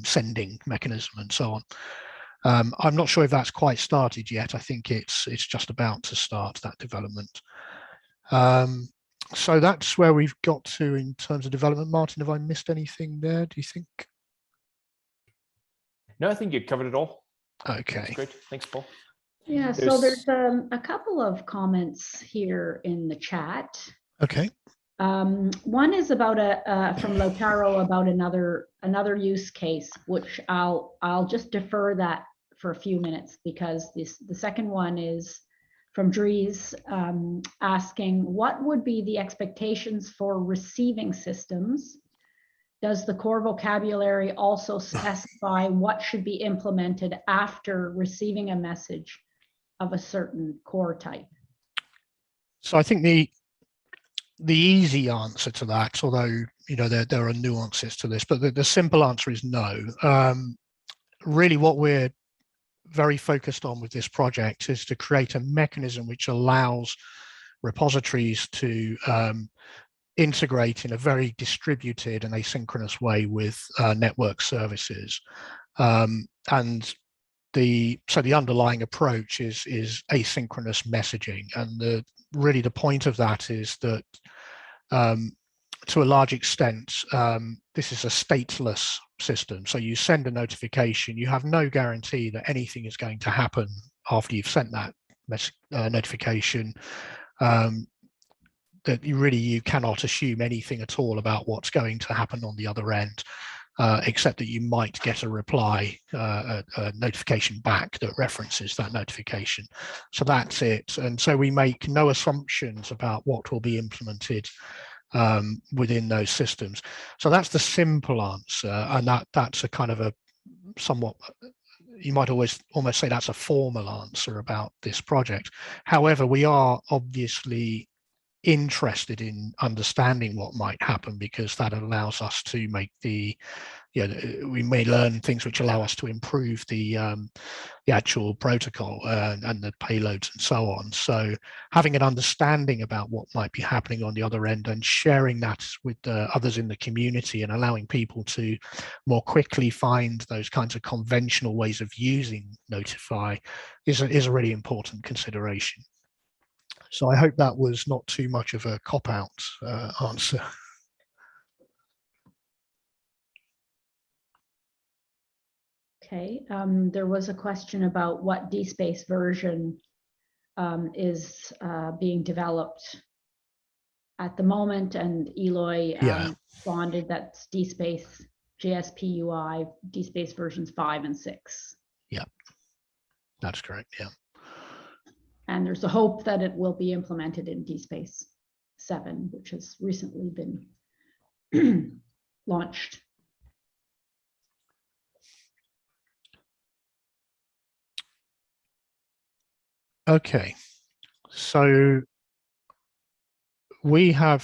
sending mechanism and so on. I'm not sure if that's quite started yet. I think it's just about to start that development. So that's where we've got to in terms of development. Martin, have I missed anything there, do you think? No, I think you covered it all. Okay. That's great. Thanks, Paul. Yeah, so there's a couple of comments here in the chat. Okay. One is about from Lotaro about another use case, which I'll just defer that for a few minutes, because the second one is from Dries, asking what would be the expectations for receiving systems? Does the core vocabulary also specify what should be implemented after receiving a message of a certain core type? So I think the easy answer to that, although there are nuances to this, but the simple answer is no. Really, what we're very focused on with this project is to create a mechanism which allows repositories to integrate in a very distributed and asynchronous way with network services. And so the underlying approach is asynchronous messaging, and really the point of that is that to a large extent, this is a stateless system. So you send a notification, you have no guarantee that anything is going to happen after you've sent that notification. That you cannot assume anything at all about what's going to happen on the other end, except that you might get a reply, a notification back that references that notification. So that's it. And so we make no assumptions about what will be implemented within those systems. So that's the simple answer, and that's a kind of a somewhat, you might almost say that's a formal answer about this project. However, we are obviously interested in understanding what might happen, because that allows us to make we may learn things which allow us to improve the actual protocol and the payloads and so on. So having an understanding about what might be happening on the other end and sharing that with others in the community and allowing people to more quickly find those kinds of conventional ways of using Notify is a really important consideration. So I hope that was not too much of a cop-out answer. Okay, there was a question about what DSpace version is being developed at the moment, and Eloy responded that's DSpace JSP UI, DSpace versions 5 and 6. Yeah, that's correct, yeah. And there's a hope that it will be implemented in DSpace 7, which has recently been launched. Okay, so we have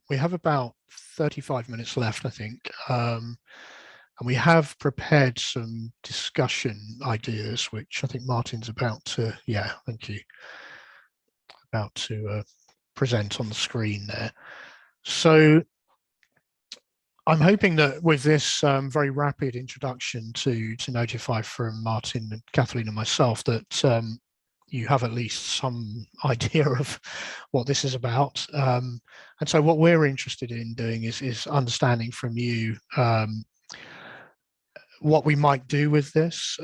we have about 35 minutes left, I think. And we have prepared some discussion ideas, which I think Martin's about to, thank you, about to present on the screen there. So I'm hoping that with this very rapid introduction to Notify from Martin and Kathleen and myself, that you have at least some idea of what this is about. And so what we're interested in doing is understanding from you what we might do with this,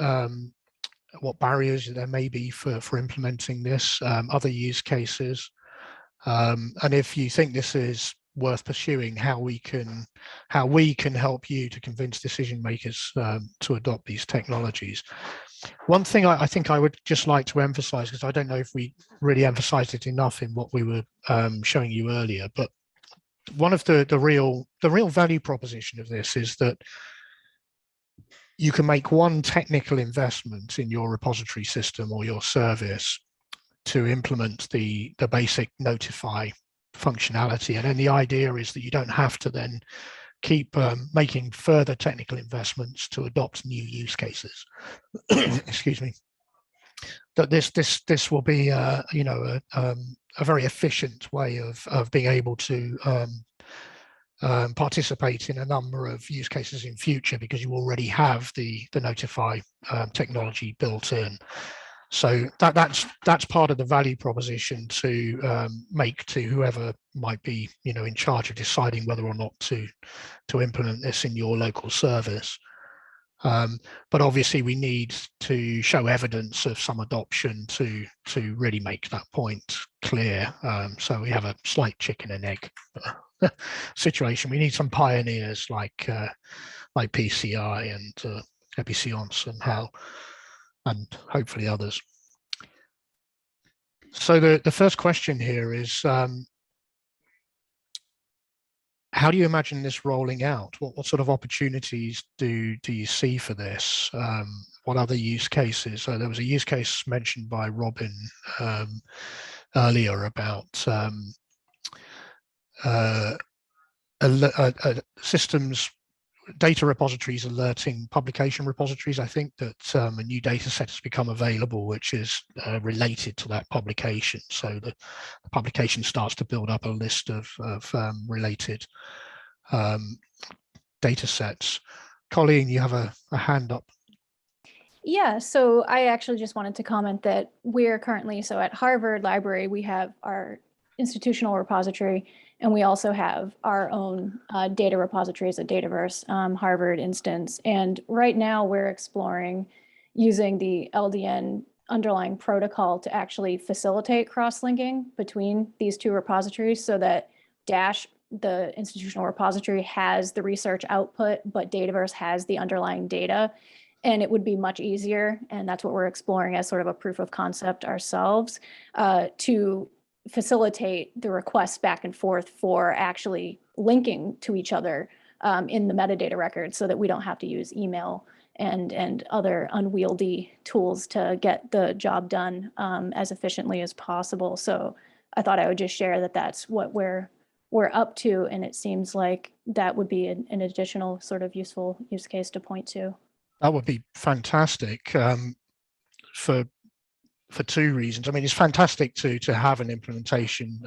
what barriers there may be for implementing this, other use cases, and if you think this is worth pursuing, how we can help you to convince decision makers to adopt these technologies. One thing I think I would just like to emphasize, because I don't know if we really emphasized it enough in what we were showing you earlier, but one of the real value proposition of this is that you can make one technical investment in your repository system or your service to implement the basic Notify functionality. And then the idea is that you don't have to then keep making further technical investments to adopt new use cases. Excuse me. That this will be a very efficient way of being able to participate in a number of use cases in future, because you already have the Notify technology built in. So that's part of the value proposition to make to whoever might be in charge of deciding whether or not to implement this in your local service. But obviously we need to show evidence of some adoption to really make that point clear. So we have a slight chicken and egg situation. We need some pioneers like PCI and Epicence and HAL, and hopefully others. So the first question here is, how do you imagine this rolling out? What sort of opportunities do you see for this? What other use cases? So there was a use case mentioned by Robin earlier about systems, data repositories alerting publication repositories. I think that a new data set has become available which is related to that publication. So the publication starts to build up a list of related data sets. Colleen, you have a hand up. Yeah, so I actually just wanted to comment that we're currently, so at Harvard Library, we have our institutional repository, And we also have our own data repositories at Dataverse, Harvard instance. And right now we're exploring using the LDN underlying protocol to actually facilitate cross-linking between these two repositories so that Dash, the institutional repository, has the research output, but Dataverse has the underlying data. And it would be much easier, and that's what we're exploring as sort of a proof of concept ourselves, to facilitate the requests back and forth for actually linking to each other in the metadata record so that we don't have to use email and other unwieldy tools to get the job done as efficiently as possible. So I thought I would just share that that's what we're up to, and it seems like that would be an additional sort of useful use case to point to. That would be fantastic for two reasons. I mean, it's fantastic to have an implementation.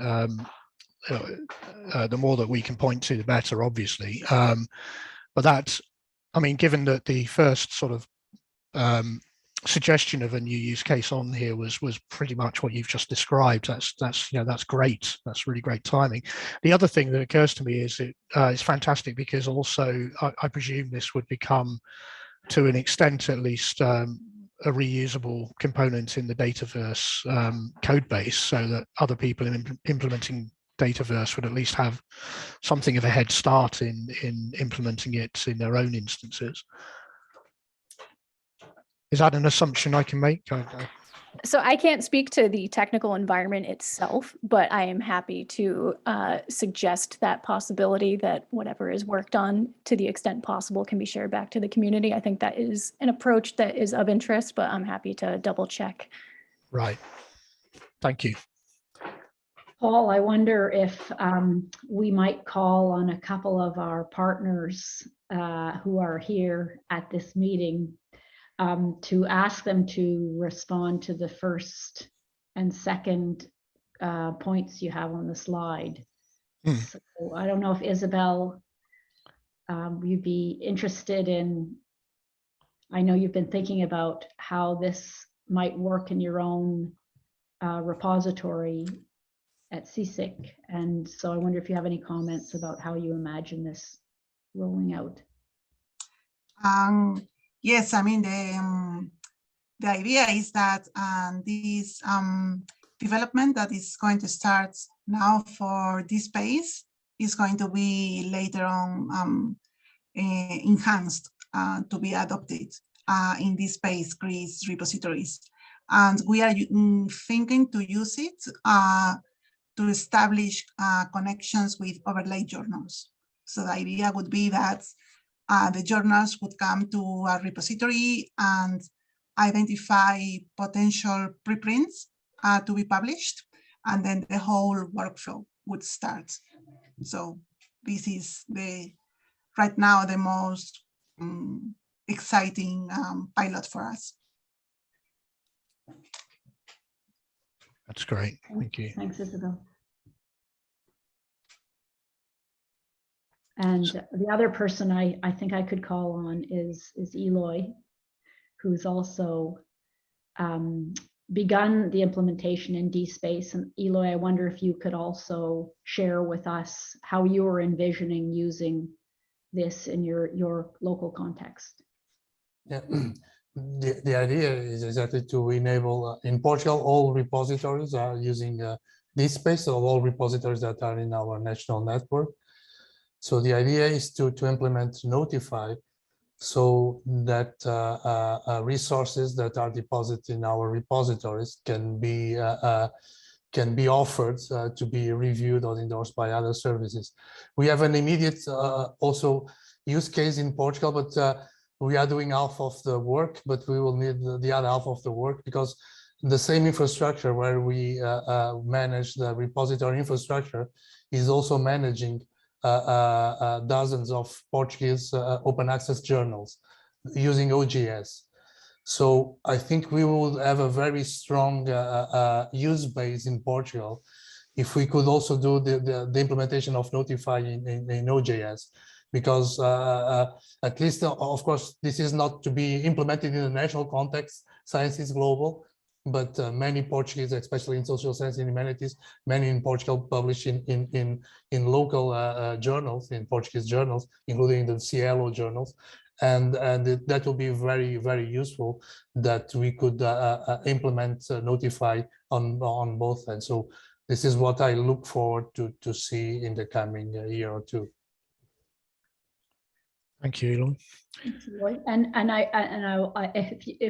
The more that we can point to, the better, obviously. But that, I mean, given that the first sort of suggestion of a new use case on here was pretty much what you've just described, that's great. That's really great timing. The other thing that occurs to me is it's fantastic because also I presume this would become, to an extent at least, a reusable component in the Dataverse code base, so that other people implementing Dataverse would at least have something of a head start in implementing it in their own instances. Is that an assumption I can make? So I can't speak to the technical environment itself, but I am happy to suggest that possibility that whatever is worked on to the extent possible can be shared back to the community. I think that is an approach that is of interest, but I'm happy to double check. Right. Thank you. Paul, I wonder if we might call on a couple of our partners who are here at this meeting to ask them to respond to the first and second points you have on the slide. So I don't know if Isabel, you'd be interested in, I know you've been thinking about how this might work in your own repository at CSIC. And so I wonder if you have any comments about how you imagine this rolling out. Yes, I mean, the idea is that this development that is going to start now for this space is going to be later on enhanced to be adopted in this space, GRIS repositories. And we are thinking to use it to establish connections with overlay journals. So the idea would be that the journals would come to a repository and identify potential preprints to be published, and then the whole workflow would start. So this is right now the most exciting pilot for us. That's great. Thank you. Thanks, Isabel. And the other person I think I could call on is Eloy, who's also begun the implementation in DSpace. And Eloy, I wonder if you could also share with us how you are envisioning using this in your local context. Yeah, the idea is exactly to enable in Portugal all repositories are using DSpace, so all repositories that are in our national network. So the idea is to implement Notify so that resources that are deposited in our repositories can be offered to be reviewed or endorsed by other services. We have an immediate also use case in Portugal, but we are doing half of the work, but we will need the other half of the work, because the same infrastructure where we manage the repository infrastructure is also managing dozens of Portuguese open access journals using OGS. So I think we will have a very strong use base in Portugal if we could also do the implementation of Notify in OGS, because at least, of course, this is not to be implemented in a national context. Science is global. but many Portuguese, especially in social science and humanities, many in Portugal publish in local journals, in Portuguese journals, including the Cielo journals. And that will be very, very useful that we could implement Notify on both ends. So this is what I look forward to see in the coming year or two. Thank you, Eloy. If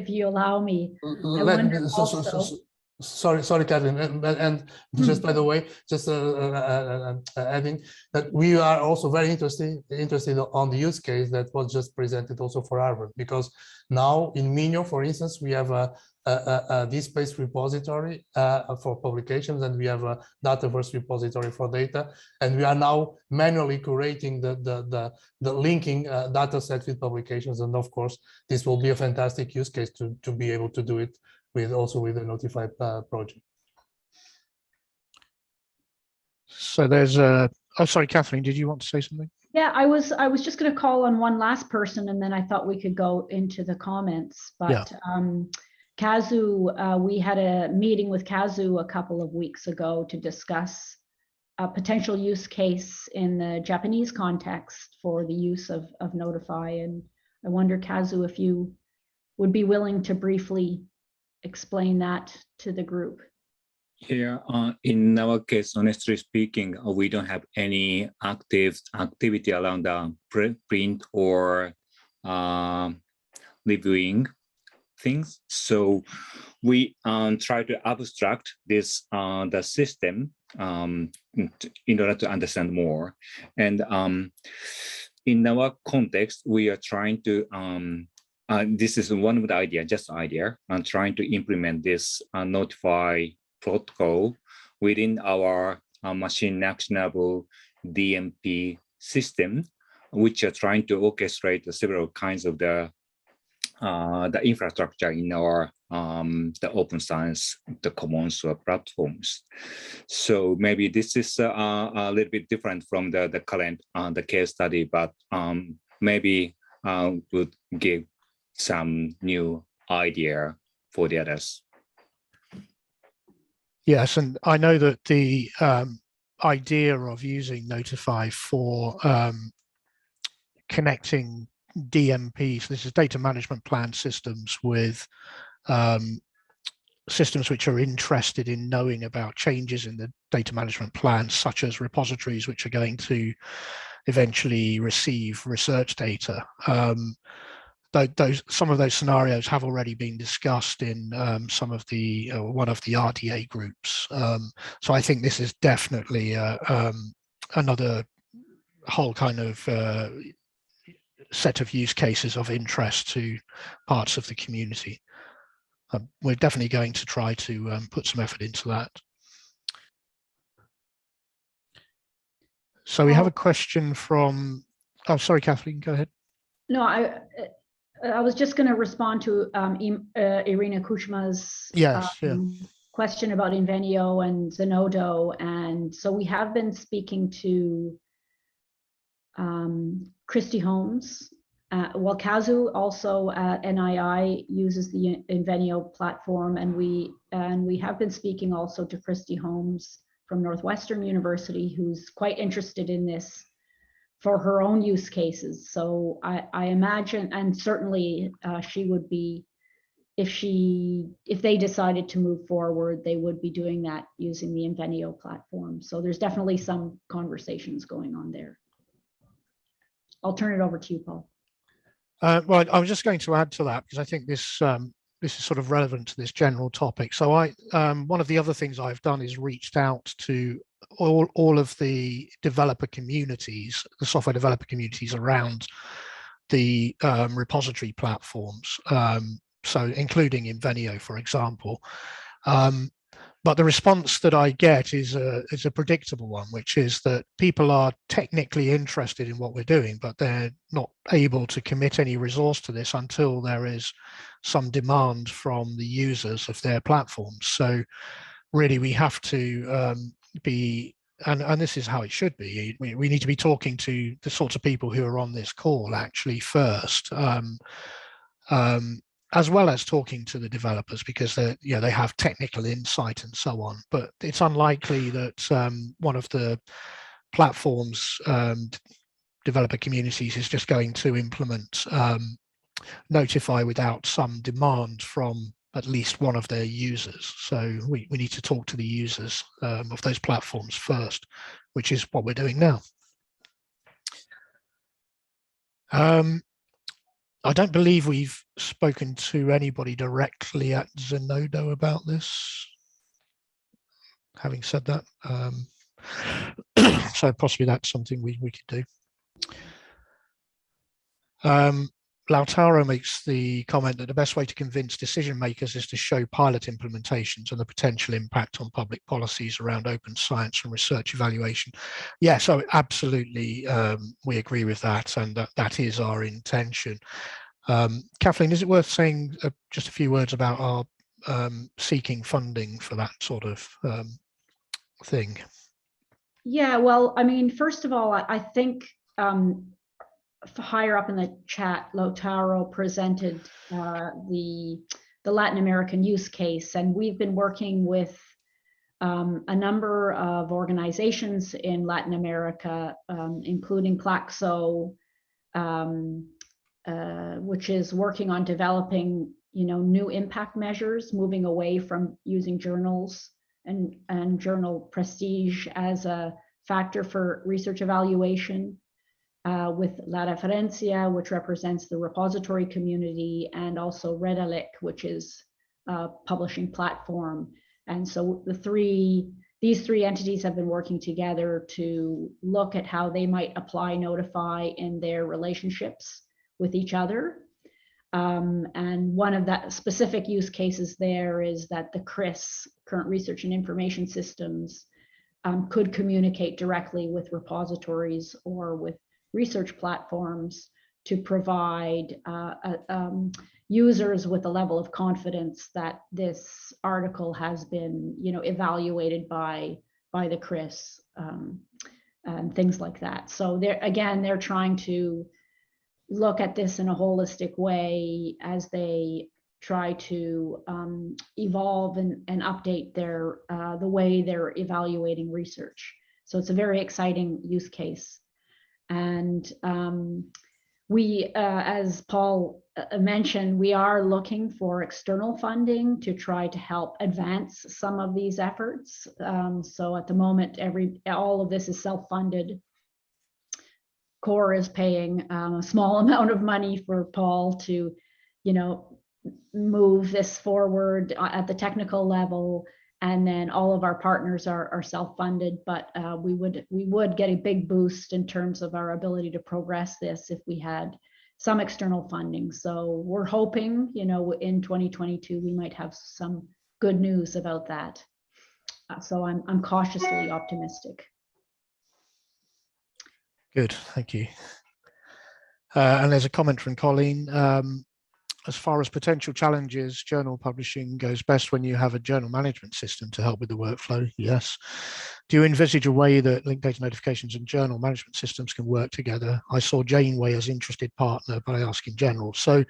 you allow me, I Let wonder me- also. Sorry, Kathleen, and just by the way, just adding that we are also very interested on the use case that was just presented also for Harvard, because now in Minho, for instance, we have a DSpace repository for publications, and we have a Dataverse repository for data, and we are now manually curating the linking data set with publications, and of course this will be a fantastic use case to be able to do it also with the Notify project. So there's oh, sorry, Kathleen, did you want to say something? Yeah, I was just going to call on one last person, and then I thought we could go into the comments. But Yeah. Kazu, we had a meeting with Kazu a couple of weeks ago to discuss a potential use case in the Japanese context for the use of Notify. And I wonder, Kazu, if you would be willing to briefly explain that to the group. Yeah, in our case, honestly speaking, we don't have any active activity around the preprint or reviewing things. So we try to abstract this the system in order to understand more. And in our context, we are trying to this is one of the idea, just idea, and trying to implement this Notify protocol within our machine actionable DMP system, which are trying to orchestrate several kinds of the infrastructure in our the open science, the commons or platforms. So maybe this is a little bit different from the current the case study, but maybe would give some new idea for the others. Yes, and I know that the idea of using Notify for connecting DMPs, this is data management plan systems, with systems which are interested in knowing about changes in the data management plan, such as repositories which are going to eventually receive research data. Some of those scenarios have already been discussed in some of the one of the RDA groups. So I think this is definitely another whole kind of set of use cases of interest to parts of the community. We're definitely going to try to put some effort into that. So we have a question from, oh, sorry, Kathleen, go ahead. No, I was just going to respond to Irina Kuchma's question about Invenio and Zenodo. And so we have been speaking to Christy Holmes. Well, Kazu also at NII uses the Invenio platform, and we have been speaking also to Christy Holmes from Northwestern University, who's quite interested in this for her own use cases. So I imagine, and certainly she would be, if they decided to move forward, they would be doing that using the Invenio platform. So there's definitely some conversations going on there. I'll turn it over to you, Paul. Well, I was just going to add to that, because I think this is sort of relevant to this general topic. So one of the other things I've done is reached out to all of the developer communities, the software developer communities around the repository platforms, so including Invenio, for example. But the response that I get is a predictable one, which is that people are technically interested in what we're doing, but they're not able to commit any resource to this until there is some demand from the users of their platforms. So really we have to be, and this is how it should be, we need to be talking to the sorts of people who are on this call actually first. as well as talking to the developers, because they have technical insight and so on. But it's unlikely that one of the platforms developer communities is just going to implement Notify without some demand from at least one of their users. So we need to talk to the users of those platforms first, which is what we're doing now. I don't believe we've spoken to anybody directly at Zenodo about this. Having said that, so possibly that's something we could do. Lautaro makes the comment that the best way to convince decision makers is to show pilot implementations and the potential impact on public policies around open science and research evaluation. Yeah, so absolutely, we agree with that, and that is our intention. Kathleen, is it worth saying just a few words about our seeking funding for that sort of thing? Yeah, well, I mean, first of all, I think higher up in the chat, Lautaro presented the Latin American use case, and we've been working with a number of organizations in Latin America, including Claxo, which is working on developing, new impact measures, moving away from using journals and journal prestige as a factor for research evaluation. With La Referencia, which represents the repository community, and also Redalyc, which is a publishing platform. And so these three entities have been working together to look at how they might apply Notify in their relationships with each other. And one of that specific use cases there is that the CRIS, Current Research and Information Systems, could communicate directly with repositories or with research platforms to provide users with a level of confidence that this article has been, evaluated by the CRIS, and things like that. So they're trying to look at this in a holistic way as they try to evolve and update the way they're evaluating research. So it's a very exciting use case. And we, as Paul mentioned, we are looking for external funding to try to help advance some of these efforts. So at the moment, all of this is self-funded. COAR is paying a small amount of money for Paul to, move this forward at the technical level. And then all of our partners are self-funded, but we would get a big boost in terms of our ability to progress this if we had some external funding. So we're hoping, in 2022 we might have some good news about that. So I'm cautiously optimistic. Good, thank you. And there's a comment from Colleen. As far as potential challenges, journal publishing goes best when you have a journal management system to help with the workflow. Yes. Do you envisage a way that linked data notifications and journal management systems can work together? I saw Janeway as interested partner, but I ask in general. So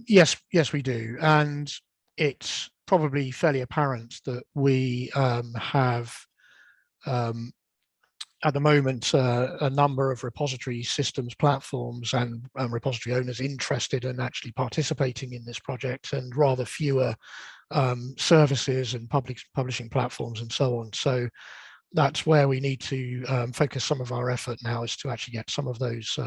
yes, we do. And it's probably fairly apparent that we have at the moment, a number of repository systems platforms and repository owners interested in actually participating in this project, and rather fewer services and publishing platforms and so on. So that's where we need to focus some of our effort now, is to actually get some of those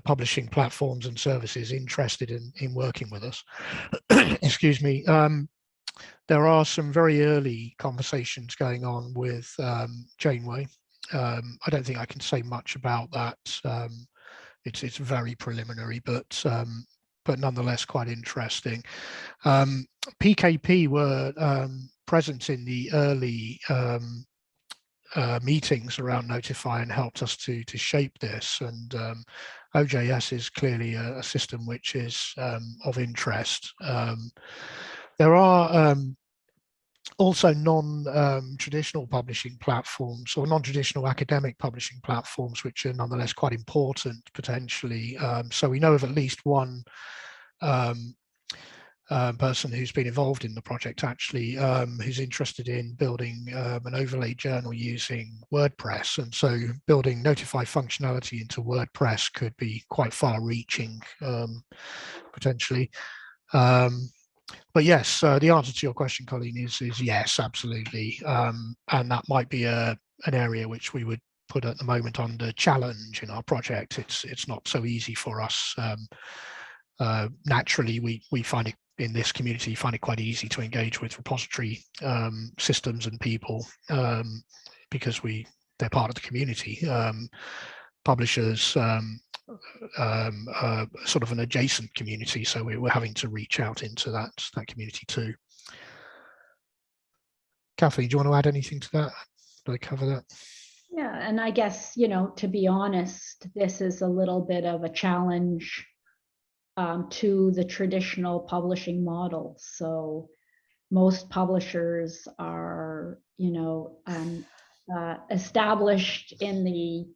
publishing platforms and services interested in working with us. Excuse me. There are some very early conversations going on with Janeway. I don't think I can say much about that. It's very preliminary, but nonetheless quite interesting. PKP were present in the early meetings around Notify and helped us to shape this. And OJS is clearly a system which is of interest. There are also non-traditional publishing platforms, or non-traditional academic publishing platforms, which are nonetheless quite important potentially. So we know of at least one person who's been involved in the project, actually, who's interested in building an overlay journal using WordPress. And so building Notify functionality into WordPress could be quite far-reaching, potentially. But yes, the answer to your question, Colleen, is yes, absolutely. And that might be an area which we would put at the moment under challenge in our project. It's not so easy for us. Naturally, we find it in this community, find it quite easy to engage with repository systems and people because they're part of the community. Publishers, sort of an adjacent community, so we're having to reach out into that community too. Kathleen, do you want to add anything to that? Did I cover that? Yeah, and I guess, to be honest, this is a little bit of a challenge to the traditional publishing model. So most publishers are, established in the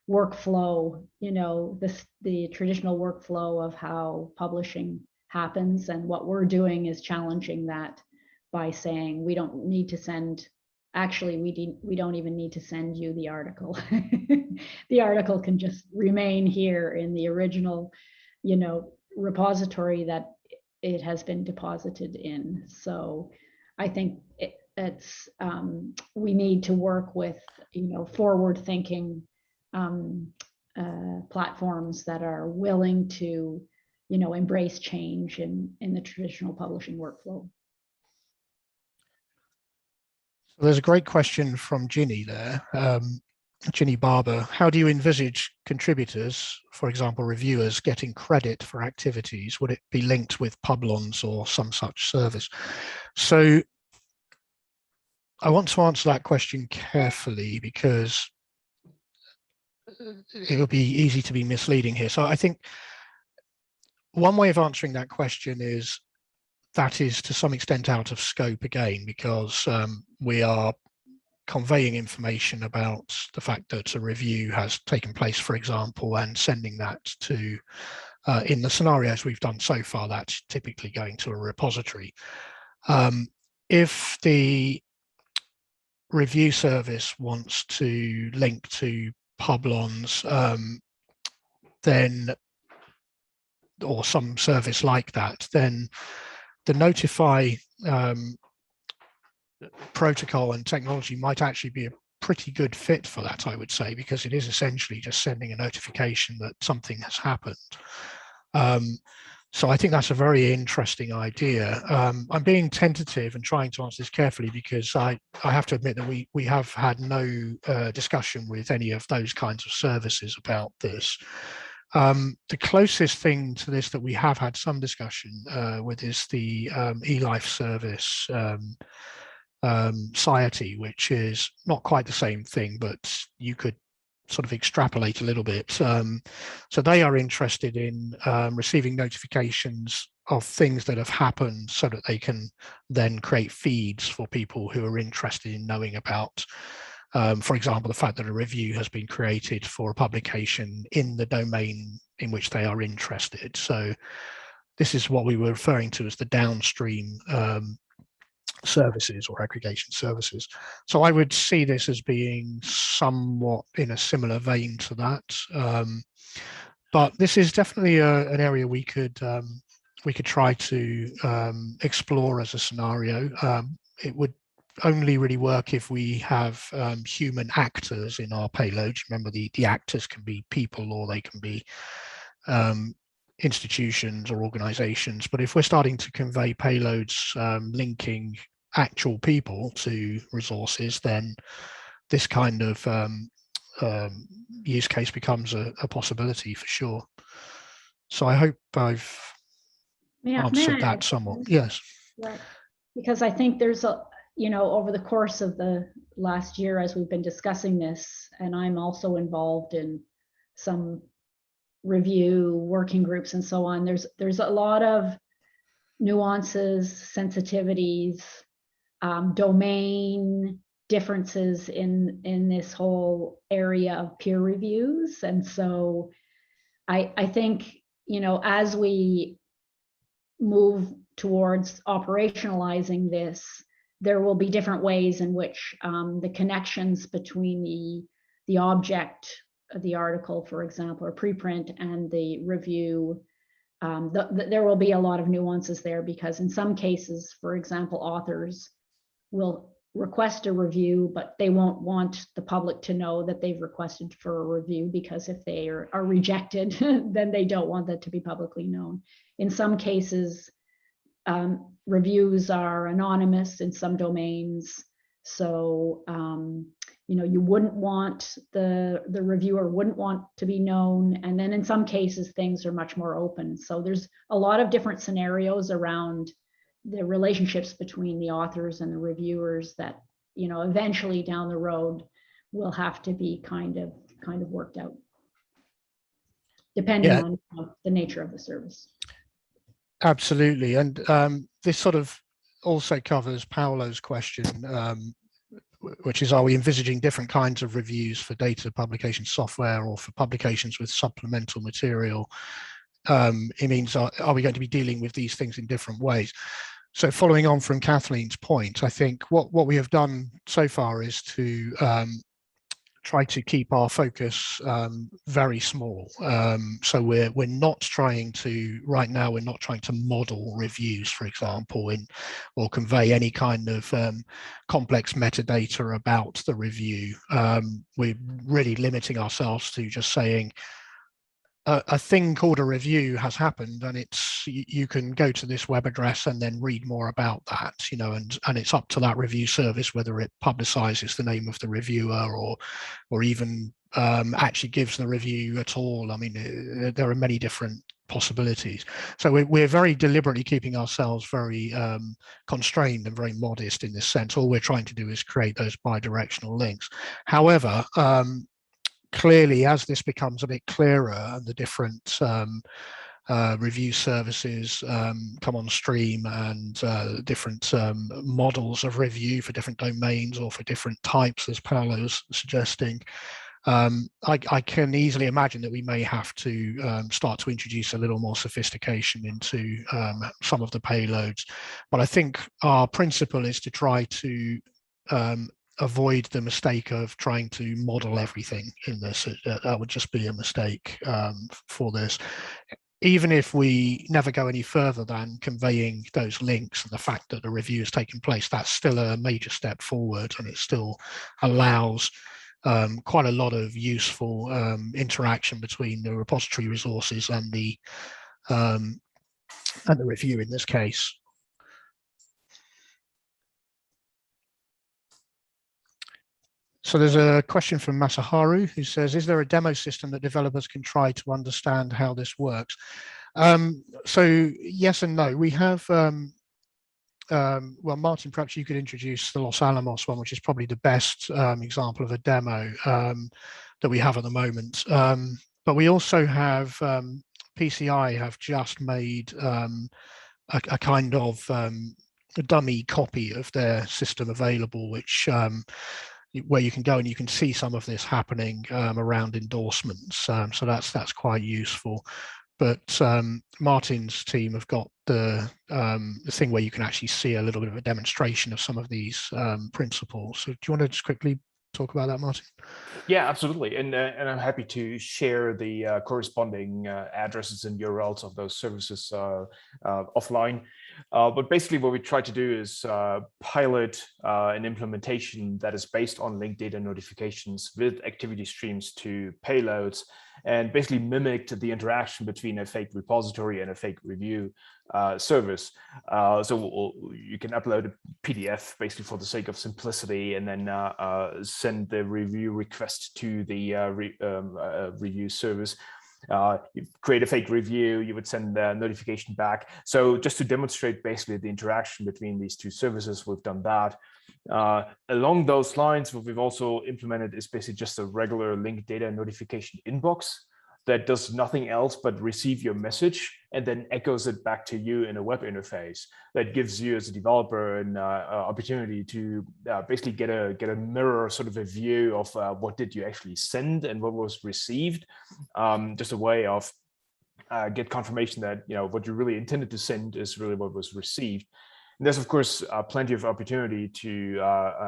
workflow, the traditional workflow of how publishing happens. And what we're doing is challenging that by saying we don't need to send, actually, we don't even need to send you the article. The article can just remain here in the original, repository that it has been deposited in. So I think it's we need to work with forward-thinking platforms that are willing to embrace change in the traditional publishing workflow. So there's a great question from Ginny there. Ginny Barber, how do you envisage contributors, for example, reviewers, getting credit for activities? Would it be linked with Publons or some such service? So I want to answer that question carefully because it would be easy to be misleading here. So I think one way of answering that question is that is to some extent out of scope again, because we are conveying information about the fact that a review has taken place, for example, and sending that to, in the scenarios we've done so far, that's typically going to a repository. If the review service wants to link to Publons, then, or some service like that, then the Notify protocol and technology might actually be a pretty good fit for that, I would say, because it is essentially just sending a notification that something has happened. So I think that's a very interesting idea. I'm being tentative and trying to answer this carefully because I have to admit that we have had no discussion with any of those kinds of services about this. The closest thing to this that we have had some discussion with is the eLife service, Society, which is not quite the same thing, but you could sort of extrapolate a little bit. So they are interested in receiving notifications of things that have happened so that they can then create feeds for people who are interested in knowing about, for example, the fact that a review has been created for a publication in the domain in which they are interested. So this is what we were referring to as the downstream services or aggregation services. So I would see this as being somewhat in a similar vein to that. But this is definitely an area we could try to explore as a scenario. It would only really work if we have human actors in our payload. Remember, the actors can be people or they can be institutions or organizations. But if we're starting to convey payloads linking actual people to resources, then this kind of use case becomes a possibility for sure. So I hope I've answered that somewhat. Yes. Yeah, because I think there's a, over the course of the last year, as we've been discussing this, and I'm also involved in some review working groups and so on, there's a lot of nuances, sensitivities, domain differences in this whole area of peer reviews. And so I think, as we move towards operationalizing this, there will be different ways in which the connections between the object of the article, for example, or preprint, and the review, there will be a lot of nuances there, because in some cases, for example, authors will request a review, but they won't want the public to know that they've requested for a review, because if they are rejected, then they don't want that to be publicly known. In some cases, reviews are anonymous in some domains. So, you wouldn't want the reviewer wouldn't want to be known. And then in some cases, things are much more open. So there's a lot of different scenarios around the relationships between the authors and the reviewers that, eventually down the road will have to be kind of worked out, depending on the nature of the service. Absolutely. And this sort of also covers Paolo's question, which is, are we envisaging different kinds of reviews for data publication software or for publications with supplemental material? It means, are we going to be dealing with these things in different ways? So following on from Kathleen's point, I think what we have done so far is to try to keep our focus very small. So we're not trying to, right now, we're not trying to model reviews, for example, or convey any kind of complex metadata about the review. We're really limiting ourselves to just saying, a thing called a review has happened, and you can go to this web address and then read more about that, and it's up to that review service whether it publicizes the name of the reviewer or even actually gives the review at all. I mean, there are many different possibilities. So we're very deliberately keeping ourselves very constrained and very modest in this sense. All we're trying to do is create those bi-directional links. However, clearly, as this becomes a bit clearer and the different review services come on stream, and different models of review for different domains or for different types, as Paolo's suggesting, I can easily imagine that we may have to start to introduce a little more sophistication into some of the payloads. But I think our principle is to try to avoid the mistake of trying to model everything in this. That would just be a mistake for this. Even if we never go any further than conveying those links and the fact that the review has taken place, that's still a major step forward, and it still allows quite a lot of useful interaction between the repository resources and the review in this case. So there's a question from Masaharu, who says, is there a demo system that developers can try to understand how this works? So yes and no. We have, well, Martin, perhaps you could introduce the Los Alamos one, which is probably the best example of a demo that we have at the moment. But we also have, PCI have just made a kind of a dummy copy of their system available, which where you can go and you can see some of this happening around endorsements. So that's quite useful. But Martin's team have got the thing where you can actually see a little bit of a demonstration of some of these principles. So do you want to just quickly talk about that, Martin? Yeah, absolutely. And I'm happy to share the corresponding addresses and URLs of those services offline. But basically what we try to do is pilot an implementation that is based on linked data notifications with activity streams to payloads, and basically mimicked the interaction between a fake repository and a fake review service. So you can upload a PDF basically for the sake of simplicity, and then send the review request to the review service. You create a fake review, you would send the notification back. So just to demonstrate basically the interaction between these two services, we've done that. Along those lines, what we've also implemented is basically just a regular linked data notification inbox that does nothing else but receive your message and then echoes it back to you in a web interface that gives you as a developer an opportunity to basically get a mirror sort of a view of what did you actually send and what was received. Just a way of get confirmation that what you really intended to send is really what was received. And there's of course plenty of opportunity to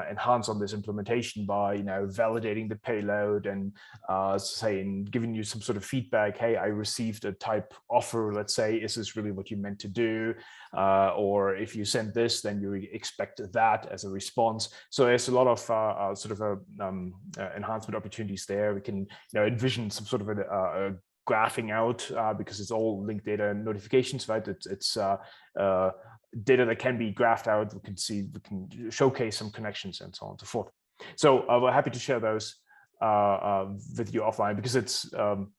enhance on this implementation by validating the payload and saying, giving you some sort of feedback. Hey, I received a type offer. Let's say, is this really what you meant to do? Or if you send this, then you expect that as a response. So there's a lot of enhancement opportunities there. We can envision some sort of a graphing out because it's all linked data and notifications, right? It's data that can be graphed out. We can showcase some connections and so on and so forth. So we're happy to share those with you offline, because it's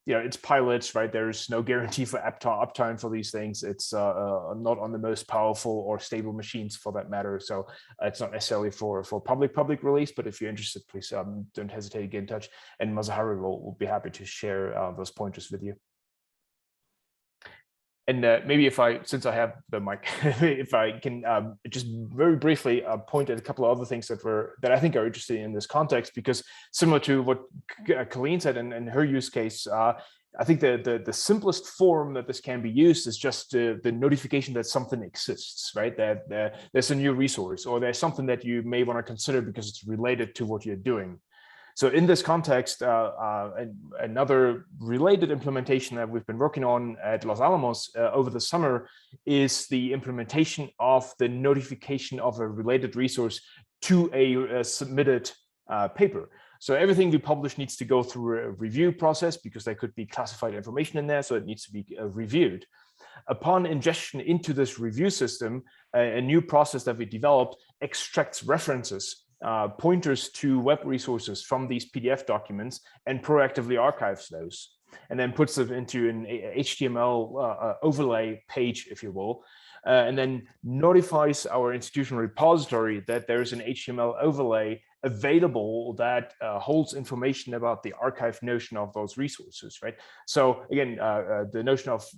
it's pilots, right? There's no guarantee for uptime for these things. It's not on the most powerful or stable machines for that matter. So it's not necessarily for public release, but if you're interested, please don't hesitate to get in touch, and Masaharu will be happy to share those pointers with you. And maybe since I have the mic, if I can just very briefly point at a couple of other things that I think are interesting in this context, because similar to what Colleen said in her use case, I think the simplest form that this can be used is just the notification that something exists, right? That there's a new resource, or there's something that you may want to consider because it's related to what you're doing. So in this context, another related implementation that we've been working on at Los Alamos over the summer is the implementation of the notification of a related resource to a submitted paper. So everything we publish needs to go through a review process, because there could be classified information in there, so it needs to be reviewed. Upon ingestion into this review system, a new process that we developed extracts references, pointers to web resources from these PDF documents, and proactively archives those, and then puts them into an HTML overlay page, if you will, and then notifies our institutional repository that there's an HTML overlay available that holds information about the archive notion of those resources, right? So again, the notion of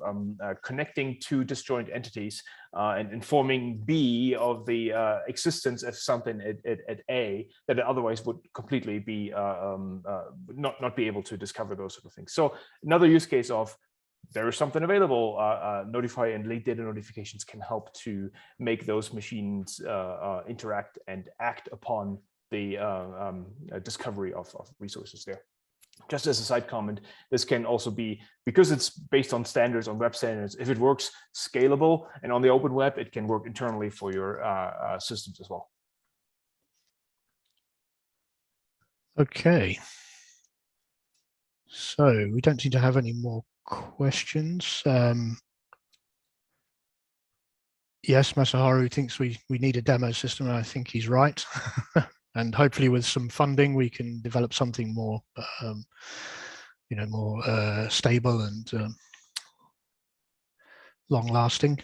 connecting two disjoint entities and informing B of the existence of something at A that otherwise would completely be not be able to discover those sort of things. So another use case of there is something available, Notify and late data notifications can help to make those machines interact and act upon the discovery of resources there. Just as a side comment, this can also be, because it's based on standards, on web standards, if it works scalable and on the open web, it can work internally for your systems as well. Okay. So we don't seem to have any more questions. Yes, Masaharu thinks we need a demo system, and I think he's right. And hopefully with some funding, we can develop something more, more stable and long-lasting.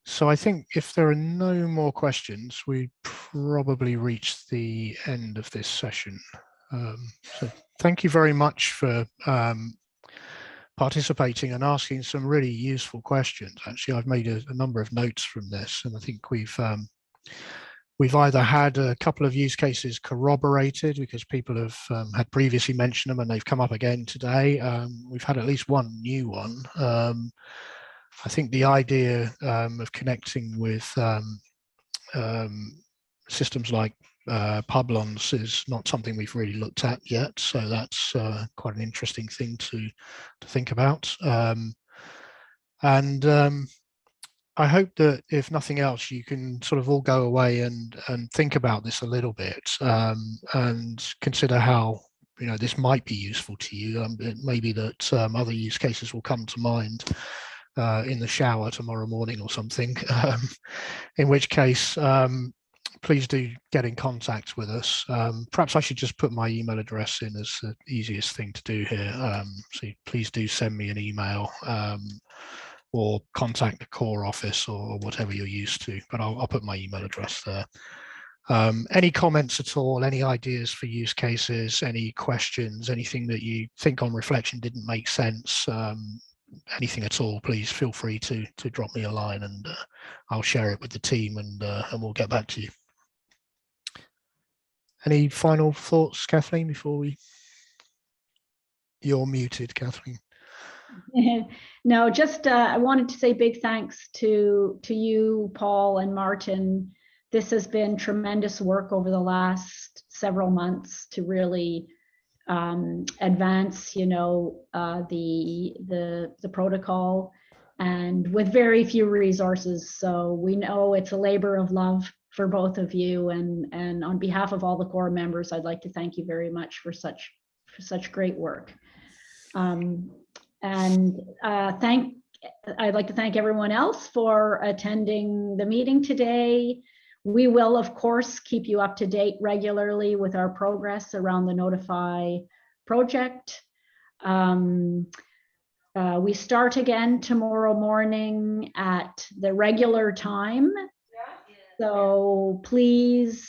So I think if there are no more questions, we probably reached the end of this session. So thank you very much for participating and asking some really useful questions. Actually, I've made a number of notes from this, and I think we've either had a couple of use cases corroborated because people have had previously mentioned them and they've come up again today. We've had at least one new one. I think the idea of connecting with systems like Publons is not something we've really looked at yet, so that's quite an interesting thing to think about. I hope that if nothing else, you can sort of all go away and think about this a little bit and consider how this might be useful to you. It may be that other use cases will come to mind in the shower tomorrow morning or something, in which case please do get in contact with us. Perhaps I should just put my email address in as the easiest thing to do here. So please do send me an email or contact the COAR office or whatever you're used to, but I'll put my email address there. Any comments at all, any ideas for use cases, any questions, anything that you think on reflection didn't make sense, anything at all, please feel free to drop me a line, and I'll share it with the team, and we'll get back to you. Any final thoughts, Kathleen, before we? You're muted, Kathleen. No, just I wanted to say big thanks to you, Paul and Martin. This has been tremendous work over the last several months to really advance, the protocol, and with very few resources. So we know it's a labor of love for both of you, and on behalf of all the COAR members, I'd like to thank you very much for such great work. I'd like to thank everyone else for attending the meeting today. We will, of course, keep you up to date regularly with our progress around the Notify project. We start again tomorrow morning at the regular time. So please,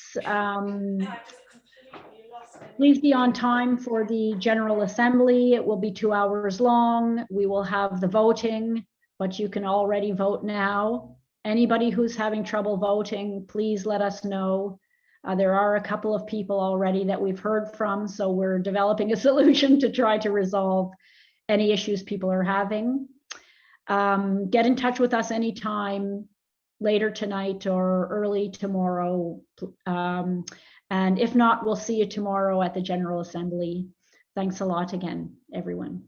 please be on time for the General Assembly. It will be 2 hours long. We will have the voting, but you can already vote now. Anybody who's having trouble voting, please let us know. There are a couple of people already that we've heard from, so we're developing a solution to try to resolve any issues people are having. Get in touch with us anytime, later tonight or early tomorrow. And if not, we'll see you tomorrow at the General Assembly. Thanks a lot again, everyone.